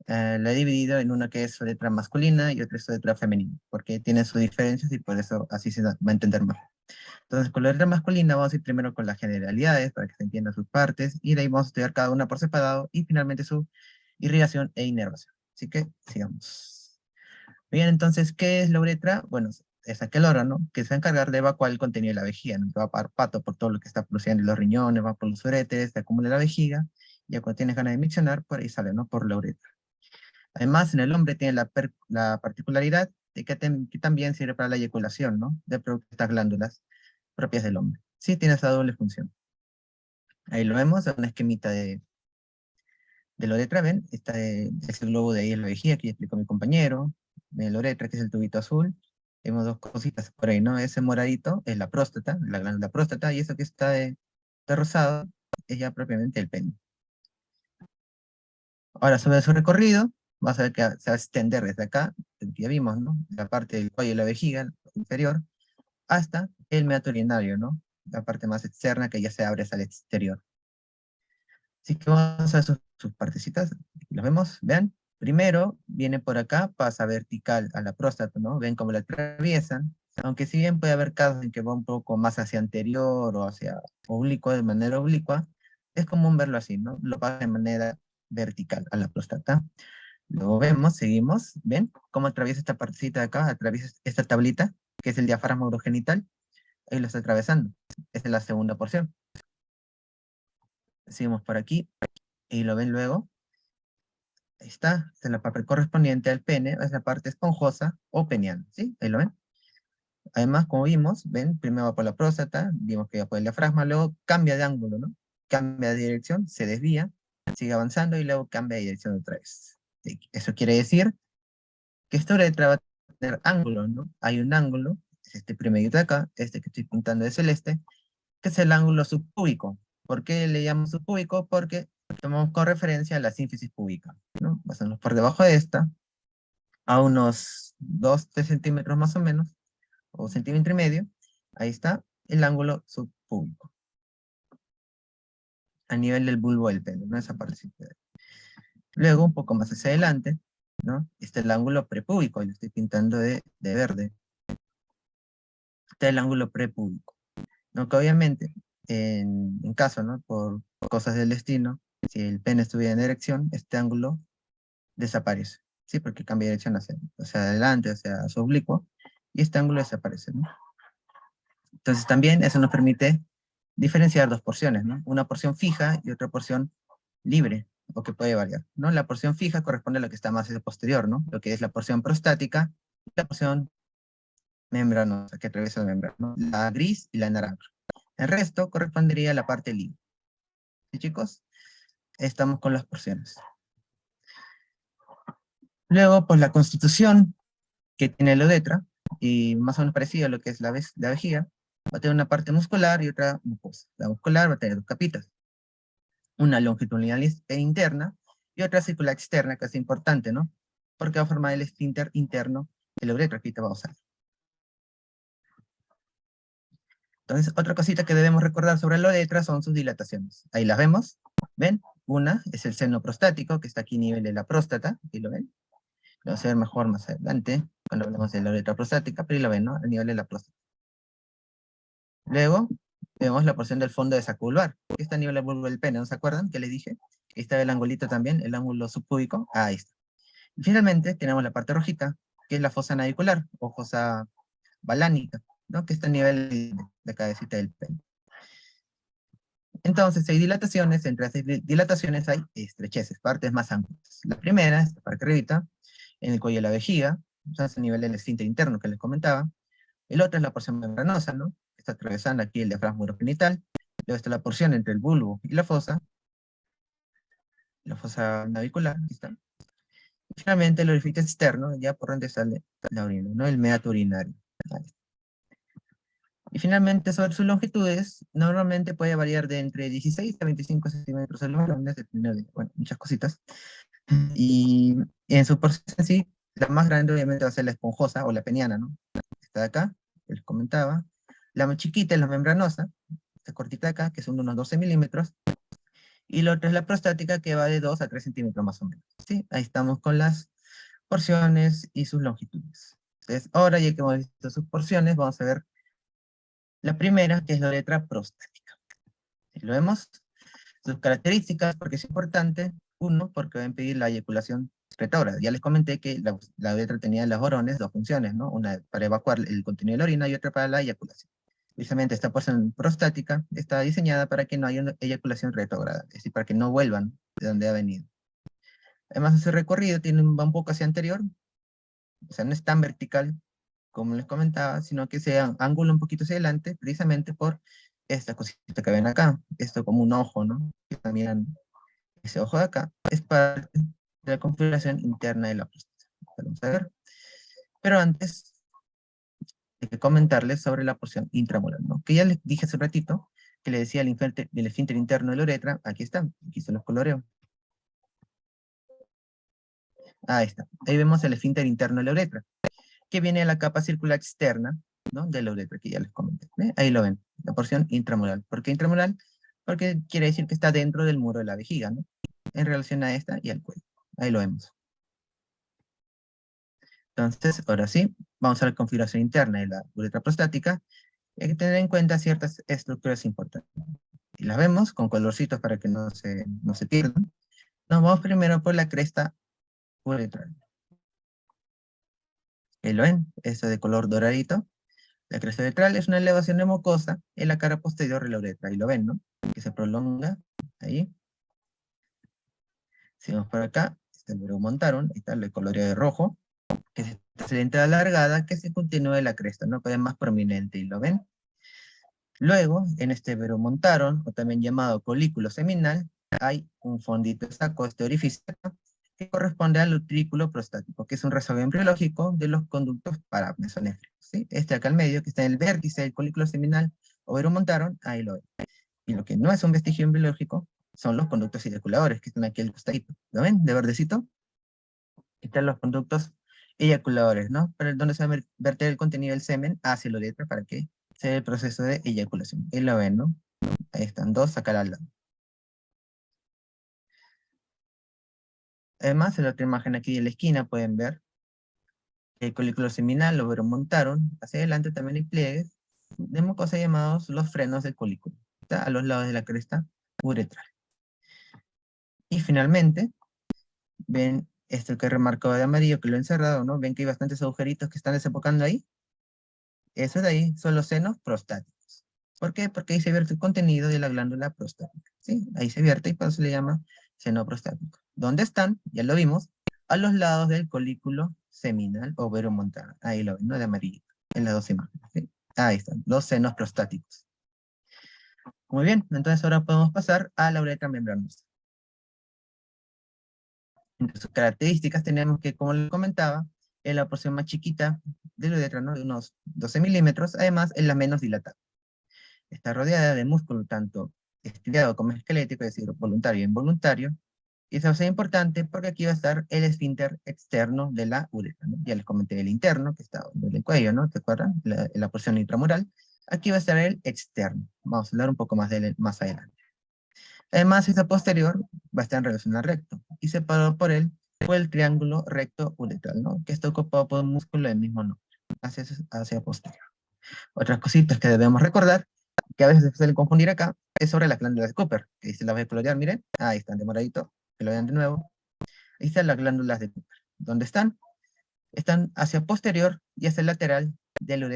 la he dividido en una que es uretra masculina y otra es uretra femenina, porque tienen sus diferencias y por eso así se va a entender más. Entonces, con la uretra masculina vamos a ir primero con las generalidades para que se entiendan sus partes, y de ahí vamos a estudiar cada una por separado, y finalmente su irrigación e inervación. Así que, sigamos. Bien, entonces, ¿qué es la uretra? Bueno, es aquel órgano que se va a encargar de evacuar el contenido de la vejiga, ¿no? Que va para pato por todo lo que está produciendo en los riñones, va por los uréteres, se acumula en la vejiga, y ya cuando tienes ganas de miccionar, por ahí sale, ¿no? Por la uretra. Además, en el hombre tiene la particularidad de que también sirve para la eyaculación, ¿no? De estas glándulas propias del hombre. Sí, tiene esa doble función. Ahí lo vemos, es una esquemita de la uretra, ¿ven? Ese globo de ahí es la vejiga, que ya explicó mi compañero. La uretra, que es el tubito azul. Vemos dos cositas por ahí, ¿no? Ese moradito es la próstata, la glándula próstata, y eso que está de rosado es ya propiamente el pene. Ahora, sobre su recorrido, vamos a ver que se va a extender desde acá, que ya vimos, ¿no? La parte del cuello y la vejiga inferior, hasta el meato urinario, ¿no? La parte más externa que ya se abre hacia el exterior. Así que vamos a ver sus partecitas. Aquí los vemos, vean. Primero viene por acá, pasa vertical a la próstata, ¿no? Ven cómo la atraviesan. Aunque si bien puede haber casos en que va un poco más hacia anterior o hacia oblicuo, de manera oblicua, es común verlo así, ¿no? Lo pasa de manera vertical a la próstata. Luego vemos, seguimos, ¿ven? Cómo atraviesa esta partecita de acá, atraviesa esta tablita, que es el diafragma urogenital. Ahí lo está atravesando. Esa es la segunda porción. Seguimos por aquí, y lo ven luego. Ahí está, esta es la parte correspondiente al pene, es la parte esponjosa o peniana, ¿sí? Ahí lo ven. Además, como vimos, ven, primero va por la próstata, vimos que va por el diafragma, luego cambia de ángulo, ¿no? Cambia de dirección, se desvía, sigue avanzando y luego cambia de dirección otra vez. Sí, eso quiere decir que esta uretra va a tener ángulo, ¿no? Hay un ángulo, es este primerito de acá, este que estoy pintando de celeste, que es el ángulo subpúbico. ¿Por qué le llamo subpúbico? Porque tomamos con referencia a la sínfisis púbica, ¿no? Pasamos por debajo de esta, a unos 2-3 centímetros más o menos, o centímetro y medio, ahí está el ángulo subpúbico, a nivel del bulbo del pene, ¿no? Esa partecita. Luego, un poco más hacia adelante, ¿no? Está el ángulo prepúbico, y lo estoy pintando de verde. Está el ángulo prepúbico, ¿no? Que obviamente, en caso, ¿no? Por cosas del destino, si el pene estuviera en erección, este ángulo desaparece, ¿sí? Porque cambia de dirección hacia adelante, hacia su oblicuo, y este ángulo desaparece, ¿no? Entonces también eso nos permite diferenciar dos porciones, ¿no? Una porción fija y otra porción libre, o que puede variar, ¿no? La porción fija corresponde a lo que está más hacia el posterior, ¿no? Lo que es la porción prostática y la porción membranosa, que atraviesa la membrana, ¿no? La gris y la naranja. El resto correspondería a la parte libre. ¿Sí, chicos? Estamos con las porciones. Luego, pues la constitución que tiene la uretra, y más o menos parecido a lo que es la vejiga, va a tener una parte muscular y otra mucosa. La muscular va a tener dos capitas, una longitudinal e interna, y otra circular externa, que es importante, ¿no? Porque va a formar el esfínter interno de la uretra, que ahorita vamos a ver. Entonces, otra cosita que debemos recordar sobre la uretra son sus dilataciones. Ahí las vemos, ¿ven? Una es el seno prostático, que está aquí a nivel de la próstata, aquí lo ven. Lo vamos a ver mejor más adelante, cuando hablemos de la uretra prostática, pero ahí lo ven, ¿no? A nivel de la próstata. Luego, vemos la porción del fondo de saco vulvar, que está a nivel del bulbo del pene, ¿no se acuerdan? Que les dije. Ahí está el angulito también, el ángulo subpúbico. Ahí está. Y finalmente, tenemos la parte rojita, que es la fosa navicular, o fosa balánica, ¿no? Que está a nivel de la cabecita del pene. Entonces, hay dilataciones, entre esas dilataciones hay estrecheces, partes más amplias. La primera, esta parte arribita, en el cuello de la vejiga, o sea, es a nivel del esfínter interno que les comentaba. El otro es la porción membranosa, ¿no? Está atravesando aquí el diafragma urogenital. Luego está la porción entre el bulbo y la fosa navicular, aquí está. Y finalmente el orificio externo, ya por donde sale la orina, ¿no? El meato urinario. Ahí. Y finalmente, sobre sus longitudes, normalmente puede variar de entre 16 a 25 centímetros en los varones, dependiendo de, bueno, muchas cositas. Y en su porción en sí, la más grande obviamente va a ser la esponjosa o la peniana, ¿no? Esta de acá, que les comentaba. La más chiquita es la membranosa, esta cortita de acá, que son unos 12 milímetros. Y la otra es la prostática, que va de 2 a 3 centímetros más o menos. ¿Sí? Ahí estamos con las porciones y sus longitudes. Entonces, ahora ya que hemos visto sus porciones, vamos a ver La primera, que es la uretra prostática. Lo vemos, sus características, porque es importante. Uno, porque va a impedir la eyaculación retrógrada. Ya les comenté que la uretra tenía las borones, dos funciones, ¿no? Una para evacuar el contenido de la orina y otra para la eyaculación. Precisamente esta porción prostática está diseñada para que no haya una eyaculación retrógrada, es decir, para que no vuelvan de donde ha venido. Además, ese recorrido va un poco hacia anterior, o sea, no es tan vertical como les comentaba, sino que se angula un poquito hacia adelante, precisamente por esta cosita que ven acá, esto como un ojo, ¿no? Que también ese ojo de acá es parte de la configuración interna de la próstata. Vamos a ver. Pero antes hay que comentarles sobre la porción intramolar, ¿no? Que ya les dije hace un ratito, que le decía el esfínter interno de la uretra, aquí está, aquí se los coloreo. Ahí está, ahí vemos el esfínter interno de la uretra, que viene a la capa circular externa, ¿no? De la uretra, que ya les comenté. ¿Ve? Ahí lo ven, la porción intramolar. ¿Por qué intramolar? Porque quiere decir que está dentro del muro de la vejiga, ¿no? En relación a esta y al cuello. Ahí lo vemos. Entonces, ahora sí, vamos a la configuración interna de la uretra prostática. Hay que tener en cuenta ciertas estructuras importantes. Y las vemos con colorcitos para que no se pierdan. Nos vamos primero por la cresta uretral. Ahí lo ven, eso de color doradito. La cresta uretral es una elevación de mucosa en la cara posterior de la uretra. Ahí lo ven, ¿no? Que se prolonga, ahí. Seguimos por acá, este lo montaron, ahí está el coloreo de rojo, que es esta entrada alargada que se continúa de la cresta, ¿no? Que es más prominente, y lo ven. Luego, en este veromontaron, o también llamado colículo seminal, hay un fondito saco, este orificio, que corresponde al utrículo prostático, que es un rezago embriológico de los conductos paramesonéfricos, ¿sí? Este acá al medio, que está en el vértice del colículo seminal, o veromontaron, ahí lo ven. Y lo que no es un vestigio embriológico son los conductos eyaculadores, que están aquí al costadito. ¿Lo ven? De verdecito. Están los conductos eyaculadores, ¿no? Para donde se va a verter el contenido del semen hacia la uretra para que se dé el proceso de eyaculación. Ahí lo ven, ¿no? Ahí están dos acá al lado. Además, en la otra imagen aquí de la esquina pueden ver el colículo seminal, lo veromontaron. Hacia adelante también hay pliegues de mucosa llamados los frenos del colículo. Está a los lados de la cresta uretral. Y finalmente, ven esto que he remarcado de amarillo, que lo he encerrado, ¿no? Ven que hay bastantes agujeritos que están desembocando ahí. Eso de ahí son los senos prostáticos. ¿Por qué? Porque ahí se vierte el contenido de la glándula prostática, ¿sí? Ahí se vierte y por eso se le llama seno prostático. ¿Dónde están? Ya lo vimos. A los lados del colículo seminal o veromontano. Ahí lo ven, ¿no? De amarillo. En las dos imágenes, ¿sí? Ahí están, los senos prostáticos. Muy bien, entonces ahora podemos pasar a la uretra membranosa. Entre sus características tenemos que, como les comentaba, es la porción más chiquita de la uretra, ¿no? De unos 12 milímetros, además es la menos dilatada. Está rodeada de músculo tanto estriado como esquelético, es decir, voluntario e involuntario, y eso va a ser importante porque aquí va a estar el esfínter externo de la uretra, ¿no? Ya les comenté el interno, que está en el cuello, ¿no? ¿Te acuerdan? La porción intramural. Aquí va a estar el externo. Vamos a hablar un poco más de él más adelante. Además, esta posterior va a estar en relación al recto, y separado por él por el triángulo recto uretral, ¿no? Que está ocupado por un músculo del mismo nombre, hacia posterior. Otras cositas que debemos recordar, que a veces se suelen confundir acá, es sobre las glándulas de Cooper, que ahí se las voy a colorear, miren, ahí están de moradito, que lo vean de nuevo. Ahí están las glándulas de Cooper. ¿Dónde están? Están hacia posterior y hacia el lateral de la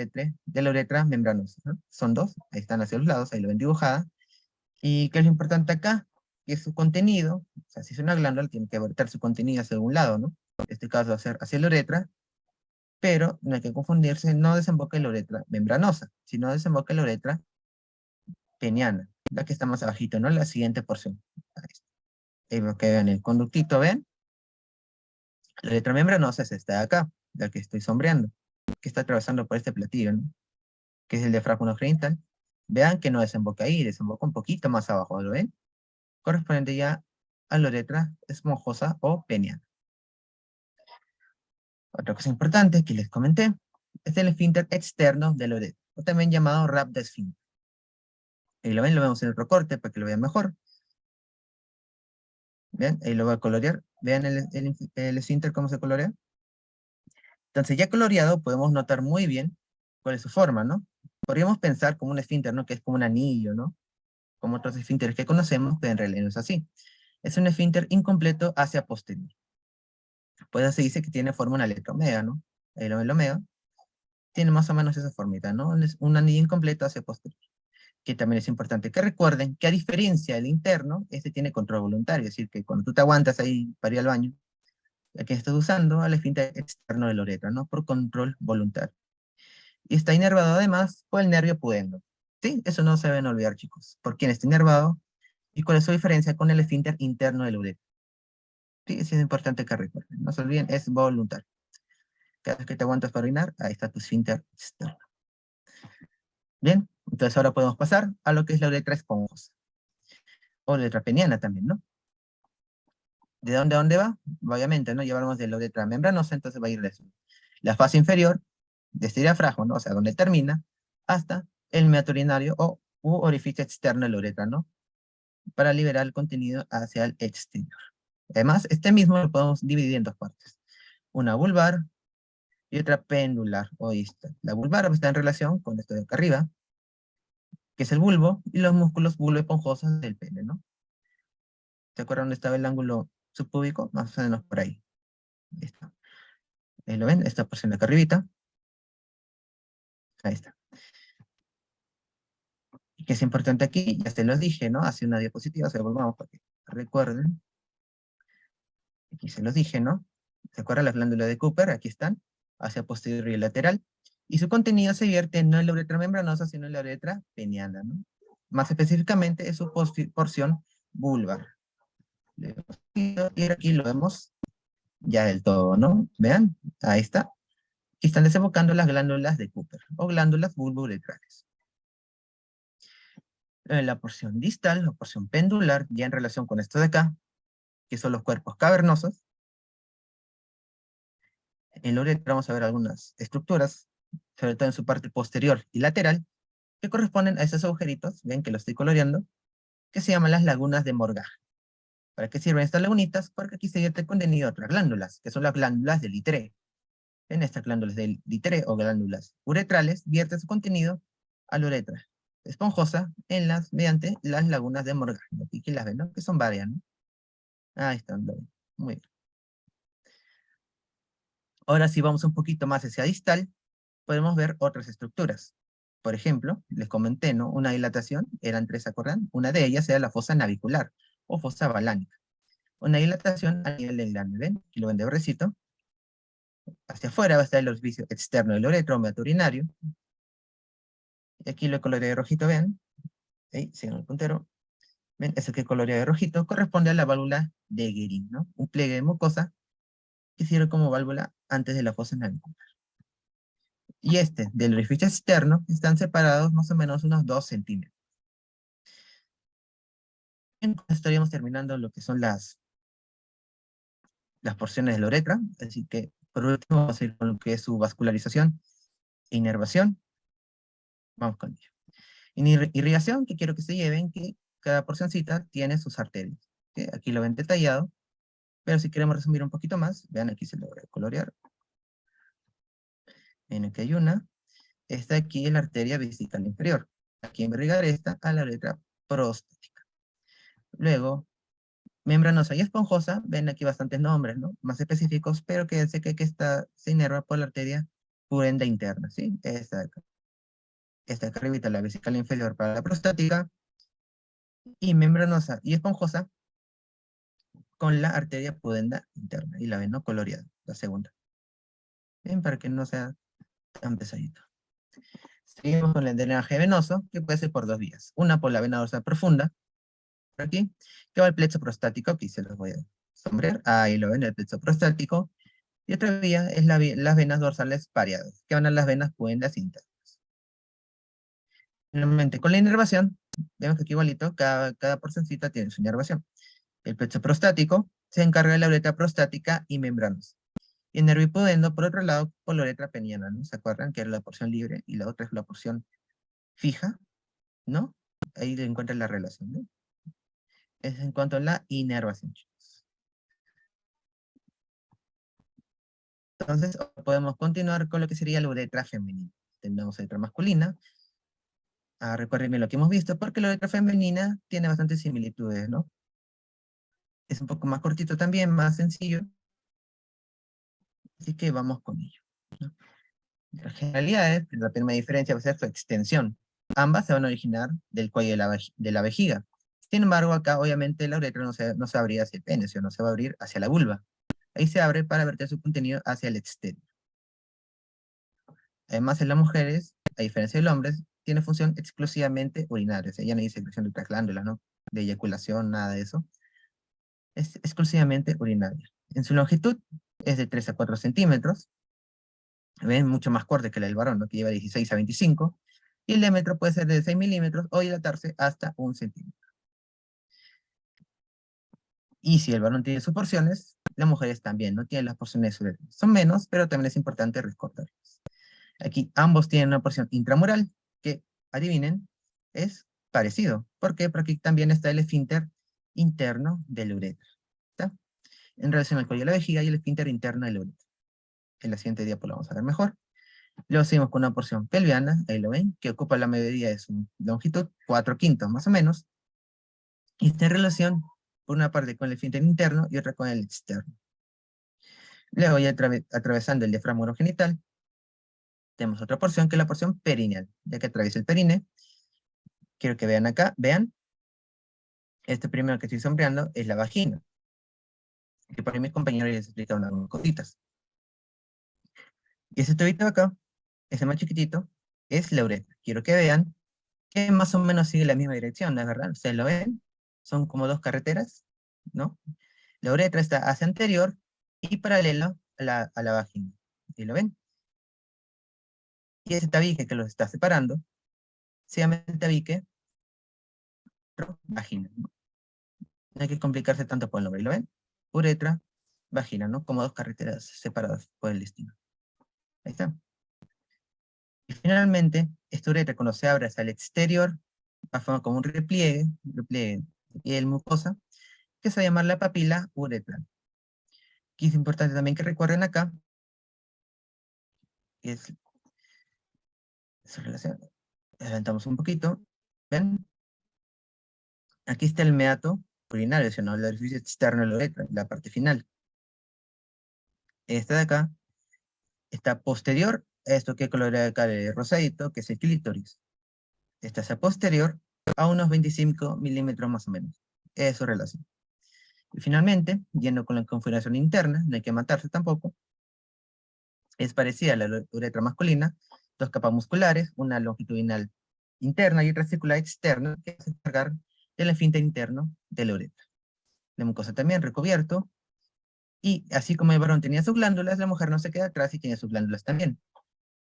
uretra membranosa, ¿no? Son dos, ahí están hacia los lados, ahí lo ven dibujada. ¿Y qué es lo importante acá? Que su contenido, o sea, si es una glándula, tiene que verter su contenido hacia un lado, ¿no? En este caso va a ser hacia la uretra, pero no hay que confundirse, no desemboca en la uretra membranosa, sino desemboca en la uretra peniana, la que está más abajito, ¿no? La siguiente porción. Ahí está. Ahí veo que vean el conductito, ¿ven? La uretra membranosa es esta de acá, la que estoy sombreando, que está atravesando por este platillo, ¿no? Que es el diafragma genital. Vean que no desemboca ahí, desemboca un poquito más abajo, ¿lo ven? Correspondiente ya a la uretra esponjosa o peniana. Otra cosa importante que les comenté es el esfínter externo de la uretra, o también llamado rap de esfínter. Ahí lo ven, lo vemos en el recorte para que lo vean mejor. ¿Ven? Ahí lo voy a colorear. Vean el esfínter cómo se colorea. Entonces ya coloreado podemos notar muy bien cuál es su forma, ¿no? podríamos pensar como un esfínter, ¿no? Que es como un anillo, ¿no? Como otros esfínteres que conocemos, pero en realidad no es así. Es un esfínter incompleto hacia posterior. Pues se dice que tiene forma una letra omega, ¿no? El omega tiene más o menos esa formita, ¿no? Es un anillo incompleto hacia posterior. Que también es importante que recuerden que a diferencia del interno, este tiene control voluntario, es decir, que cuando tú te aguantas ahí para ir al baño, aquí estás usando al esfínter externo de la uretra, ¿no? Por control voluntario. Y está inervado además por el nervio pudendo. ¿Sí? Eso no se deben olvidar, chicos. ¿Por quién está inervado? ¿Y cuál es su diferencia con el esfínter interno de la uretra? Sí, eso es importante que recuerden. No se olviden, es voluntario. Cada vez que te aguantas para orinar, ahí está tu esfínter externo. Bien, entonces ahora podemos pasar a lo que es la uretra esponjosa. O la uretra peniana también, ¿no? ¿De dónde a dónde va? Obviamente, ¿no? Ya hablamos de la uretra membranosa, entonces va a ir de eso. La fase inferior, de este diafragma, ¿no? O sea, donde termina, hasta el meato urinario o u orificio externo de la uretra, ¿no? Para liberar el contenido hacia el exterior. Además, este mismo lo podemos dividir en dos partes. Una vulvar y otra pendular o distal. La vulvar está en relación con esto de acá arriba, que es el bulbo, y los músculos bulboesponjosos del pene, ¿no? ¿Se acuerdan dónde estaba el ángulo subpúbico? Más o menos por ahí. Ahí está. Ahí lo ven, esta porción de acá arribita. Ahí está. Y que es importante aquí, ya se los dije, ¿no? Hace una diapositiva, se lo volvamos para que recuerden. Aquí se los dije, ¿no? ¿Se acuerdan la glándula de Cooper? Aquí están, hacia posterior y lateral. Y su contenido se vierte no en la uretra membranosa, sino en la uretra peniana, ¿no? Más específicamente es su porción vulvar. Y aquí lo vemos ya del todo, ¿no? Vean, ahí está. Aquí están desembocando las glándulas de Cooper, o glándulas bulbouretrales. La porción distal, la porción pendular, ya en relación con esto de acá, que son los cuerpos cavernosos. En la uretra vamos a ver algunas estructuras, sobre todo en su parte posterior y lateral, que corresponden a esos agujeritos, ven que lo estoy coloreando, que se llaman las lagunas de Morgah. ¿Para qué sirven estas lagunitas? Porque aquí se vierte contenido de otras glándulas, que son las glándulas del Littré. En estas glándulas del Littré o glándulas uretrales, vierte su contenido a la uretra esponjosa mediante las lagunas de Morgah. Aquí las ven, ¿no? Que son varias, ¿no? Ahí están, lo ven. Muy bien. Ahora si vamos un poquito más hacia distal, podemos ver otras estructuras. Por ejemplo, les comenté, ¿no? Una dilatación, eran tres, ¿se acuerdan? Una de ellas era la fosa navicular o fosa balánica. Una dilatación a nivel del glande, ¿ven? Aquí lo ven de verdecito. Hacia afuera va a estar el orificio externo del uretra o meato urinario. Y aquí lo coloreé de rojito, ¿ven? Ahí, sigan el puntero. ¿Ven? Ese que coloreé de rojito corresponde a la válvula de Guerin, ¿no? Un pliegue de mucosa que sirve como válvula antes de la fosa navicular. Y este, del orificio externo, están separados más o menos unos 2 centímetros. Entonces estaríamos terminando lo que son las porciones de la uretra, así que por último vamos a ir con lo que es su vascularización e inervación. Vamos con ello. Irrigación, que quiero que se lleven, que cada porcioncita tiene sus arterias. ¿Sí? Aquí lo ven detallado, pero si queremos resumir un poquito más, vean aquí se lo voy a colorear. Ven aquí hay una. Esta aquí es la arteria vesical inferior. Aquí en irrigar esta a la uretra prostática. Luego, membranosa y esponjosa, ven aquí bastantes nombres, ¿no? Más específicos, pero quédense que se inerva por la arteria purenda interna, ¿sí? Esta de acá. Esta de acá arribita, la vesical inferior para la prostática, y membranosa y esponjosa con la arteria pudenda interna, y la ven, ¿no? Coloreada, la segunda. Bien, para que no sea tan pesadito. Seguimos con el drenaje venoso, que puede ser por dos vías. Una por la vena dorsal profunda, por aquí, que va al plexo prostático, aquí se los voy a sombrear, ahí lo ven, el plexo prostático. Y otra vía es las venas dorsales pareadas, que van a las venas pudendas internas. Finalmente, con la inervación, vemos que aquí igualito, cada porcioncita tiene su inervación. El plexo prostático se encarga de la uretra prostática y membranos. Y el nervio hipodendo, por otro lado, por la uretra peniana, ¿no? ¿Se acuerdan? Que era la porción libre y la otra es la porción fija, ¿no? Ahí le encuentran la relación, ¿no? Es en cuanto a la inervación, chicos. Entonces, podemos continuar con lo que sería la uretra femenina. Tenemos uretra masculina, a recorrer bien lo que hemos visto, porque la uretra femenina tiene bastantes similitudes, ¿no? Es un poco más cortito también, más sencillo. Así que vamos con ello, ¿no? Las generalidades, la primera diferencia va a ser su extensión. Ambas se van a originar del cuello de la vejiga. Sin embargo, acá obviamente la uretra no se abrirá hacia el pene, sino se va a abrir hacia la vulva. Ahí se abre para verter su contenido hacia el exterior. Además, en las mujeres, a diferencia del hombre, tiene función exclusivamente urinaria. O sea, ya no hay secreción de otras glándulas, ¿no? De eyaculación, nada de eso. Es exclusivamente urinaria. En su longitud es de 3 a 4 centímetros. ¿Ven? Mucho más corta que la del varón, ¿no? Que lleva 16 a 25. Y el diámetro puede ser de 6 milímetros o dilatarse hasta 1 centímetro. Y si el varón tiene sus porciones, las mujeres también no tienen las porciones uretrales. Son menos, pero también es importante recordarlas. Aquí ambos tienen una porción intramural, que, adivinen, es parecido. ¿Por qué? Porque aquí también está el esfínter interno del uretra. ¿Está? En relación al cuello de la vejiga y el esfínter interno del uretra. En la siguiente diapo lo vamos a ver mejor. Luego seguimos con una porción pelviana, ahí lo ven, que ocupa la medida de su longitud, 4/5 más o menos, y está en relación, por una parte con el esfínter interno y otra con el externo. Luego, ya atravesando el diafragma urogenital, tenemos otra porción que es la porción perineal, ya que atraviesa el perine. Quiero que vean acá, vean, este primero que estoy sombreando es la vagina, que por ahí mis compañeros les explicaron algunas cositas. Y ese tubito de acá, ese más chiquitito, es la uretra. Quiero que vean que más o menos sigue la misma dirección, ¿no es verdad? ¿Ustedes lo ven? Son como dos carreteras, ¿no? La uretra está hacia anterior y paralelo a la vagina. ¿Sí lo ven? Y ese tabique que los está separando se llama el tabique vagina, ¿no? No hay que complicarse tanto por el nombre, ¿lo ven? Uretra, vagina, ¿no? Como dos carreteras separadas por el destino. Ahí está. Y finalmente, esta uretra cuando se abre hacia el exterior, va a formar como un repliegue de piel mucosa, que se va a llamar la papila uretral. Y es importante también que recuerden acá, que es esa relación. Adelantamos un poquito. ¿Ven? Aquí está el meato urinario, sino el orificio externo de la uretra, la parte final. Esta de acá está posterior a esto que colorea acá el rosadito, que es el clítoris. Esta es posterior a unos 25 milímetros más o menos. Esa es su relación. Y finalmente, yendo con la configuración interna, no hay que matarse tampoco, es parecida a la uretra masculina, dos capas musculares, una longitudinal interna y otra circular externa, que se encargar del esfínter interno de la uretra. La mucosa también recubierto, y así como el varón tenía sus glándulas, la mujer no se queda atrás y tiene sus glándulas también.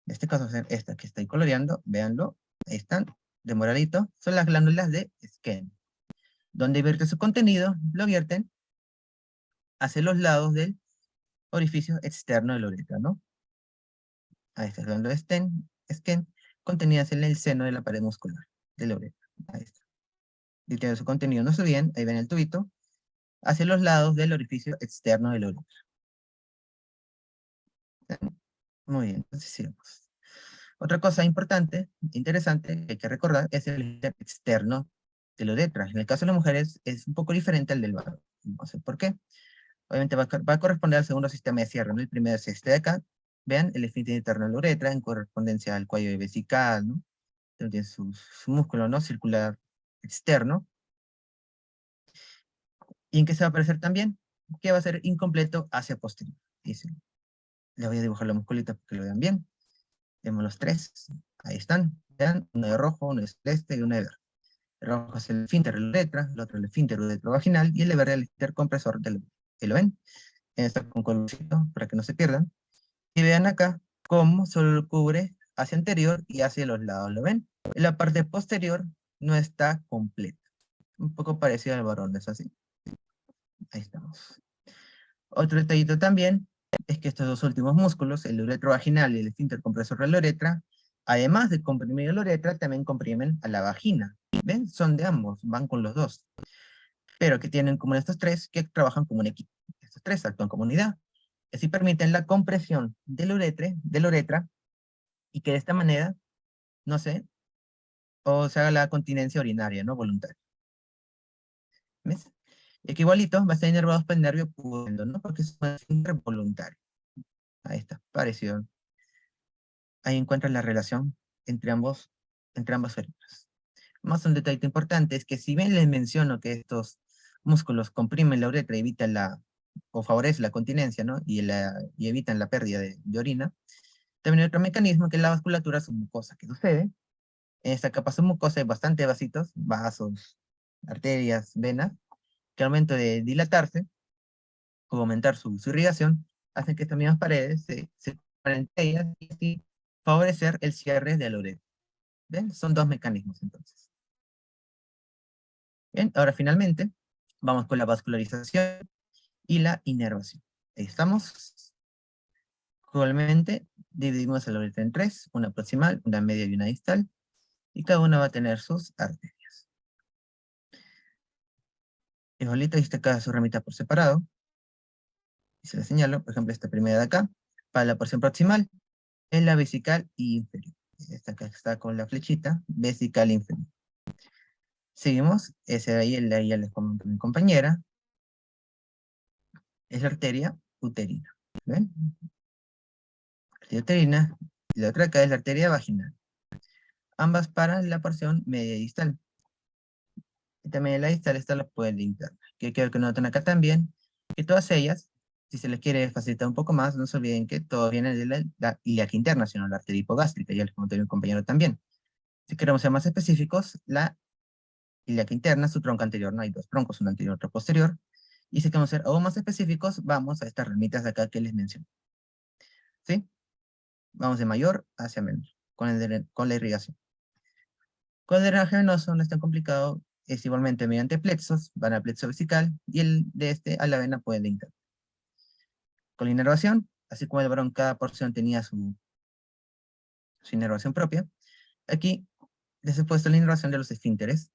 En este caso, esta que estoy coloreando, véanlo, ahí están, de moradito, son las glándulas de Skene. Donde vierte su contenido, lo vierten hacia los lados del orificio externo de la uretra, ¿no? Ahí está, glándulas de Skene, contenidas en el seno de la pared muscular de la uretra. Ahí está. Y tiene su contenido, no se bien, ahí ven el tubito, hacia los lados del orificio externo de la uretra. Muy bien, entonces sigamos. Otra cosa importante, interesante, que hay que recordar, es el esfínter externo de la uretra. En el caso de las mujeres es un poco diferente al del varón. No sé por qué. Obviamente va a corresponder al segundo sistema de cierre, ¿no? El primero es este de acá. Vean, el esfínter interno de la uretra en correspondencia al cuello vesical, ¿no? Tiene su músculo, ¿no? Circular externo. ¿Y en qué se va a aparecer también? Que va a ser incompleto hacia posterior. Dice. Le voy a dibujar la musculita para que lo vean bien. Tenemos los tres. Ahí están. Vean, uno de rojo, uno de celeste y uno de verde. El rojo es el esfínter de la uretra, el otro el esfínter uretrovaginal y el de verde el esfínter compresor del uretra. ¿Sí lo ven? Está con colorcito para que no se pierdan. Y vean acá cómo solo lo cubre hacia anterior y hacia los lados. ¿Lo ven? En la parte posterior no está completa. Un poco parecido al varón, ¿es así? Ahí estamos. Otro detallito también es que estos dos últimos músculos, el uretrovaginal y el esfínter compresor de la uretra, además de comprimir la uretra, también comprimen a la vagina. ¿Ven? Son de ambos, van con los dos. Pero que tienen como estos tres que trabajan como un equipo. Estos tres actúan como unidad. Así permiten la compresión de la uretra y que de esta manera no se o se haga la continencia urinaria, ¿no? Voluntaria. ¿Ves? Y aquí igualito va a estar inervado por el nervio pudendo, ¿no? Porque es un esfínter voluntario. Ahí está, parecido. Ahí encuentran la relación entre ambas células. Más un detalle importante es que si bien les menciono que estos músculos comprimen la uretra y evitan o favorecen la continencia, ¿no? Y evitan la pérdida de orina, también hay otro mecanismo que es la vasculatura submucosa. ¿Qué sucede? En esta capa submucosa hay bastante vasitos, vasos, arterias, venas, que al momento de dilatarse o aumentar su irrigación, hacen que estas mismas paredes se separen entre ellas y así favorecer el cierre de la uretra. ¿Ven? Son dos mecanismos entonces. Bien, ahora finalmente vamos con la vascularización y la inervación. Ahí estamos. Actualmente dividimos la uretra en tres, una proximal, una media y una distal, y cada una va a tener sus arterias. Igualito, ahí está cada su ramita por separado. Y se la señalo, por ejemplo, esta primera de acá, para la porción proximal, es la vesical inferior. Esta acá está con la flechita, vesical inferior. Seguimos, ese de ahí, ya les comento a mi compañera, es la arteria uterina. ¿Ven? Arteria uterina, y la otra acá es la arteria vaginal. Ambas para la porción media y distal. Y también en la distal está la puerta interna. Que quiero que noten acá también, que todas ellas, si se les quiere facilitar un poco más, no se olviden que todo viene de la ilíaca interna, sino la arteria hipogástrica, ya les comenté a mi compañero también. Si queremos ser más específicos, la ilíaca interna, su tronco anterior, no hay dos troncos, uno anterior y otro posterior. Y si queremos ser aún más específicos, vamos a estas ramitas de acá que les mencioné. ¿Sí? Vamos de mayor hacia menor, con la irrigación. Con el drenaje venoso no es tan complicado, es igualmente mediante plexos, van al plexo vesical, y el de este a la vena puede interna. Con la inervación, así como el varón cada porción tenía su inervación propia, aquí les he puesto la inervación de los esfínteres.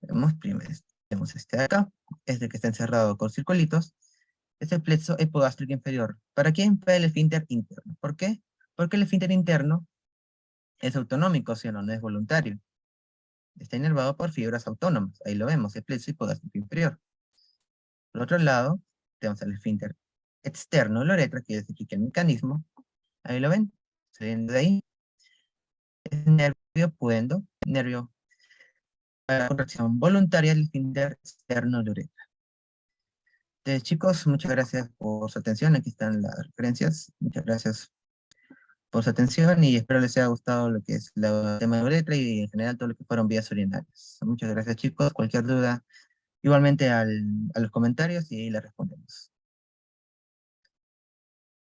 Vemos este de acá, este que está encerrado con circulitos, es el plexo hipogástrico inferior. ¿Para quién? Para el esfínter interno. ¿Por qué? Porque el esfínter interno es autonómico, ¿sí o no? No es voluntario. Está inervado por fibras autónomas. Ahí lo vemos, el plexo hipogástrico inferior. Por otro lado, tenemos el esfínter externo de la uretra, que es el mecanismo. Ahí lo ven, saliendo de ahí. Es nervio pudendo, nervio para la contracción voluntaria del esfínter externo de la uretra. Entonces, chicos, muchas gracias por su atención. Aquí están las referencias. Muchas gracias por su atención y espero les haya gustado lo que es el tema de la uretra y en general todo lo que fueron vías urinarias. Muchas gracias, chicos. Cualquier duda, igualmente a los comentarios y ahí les respondemos.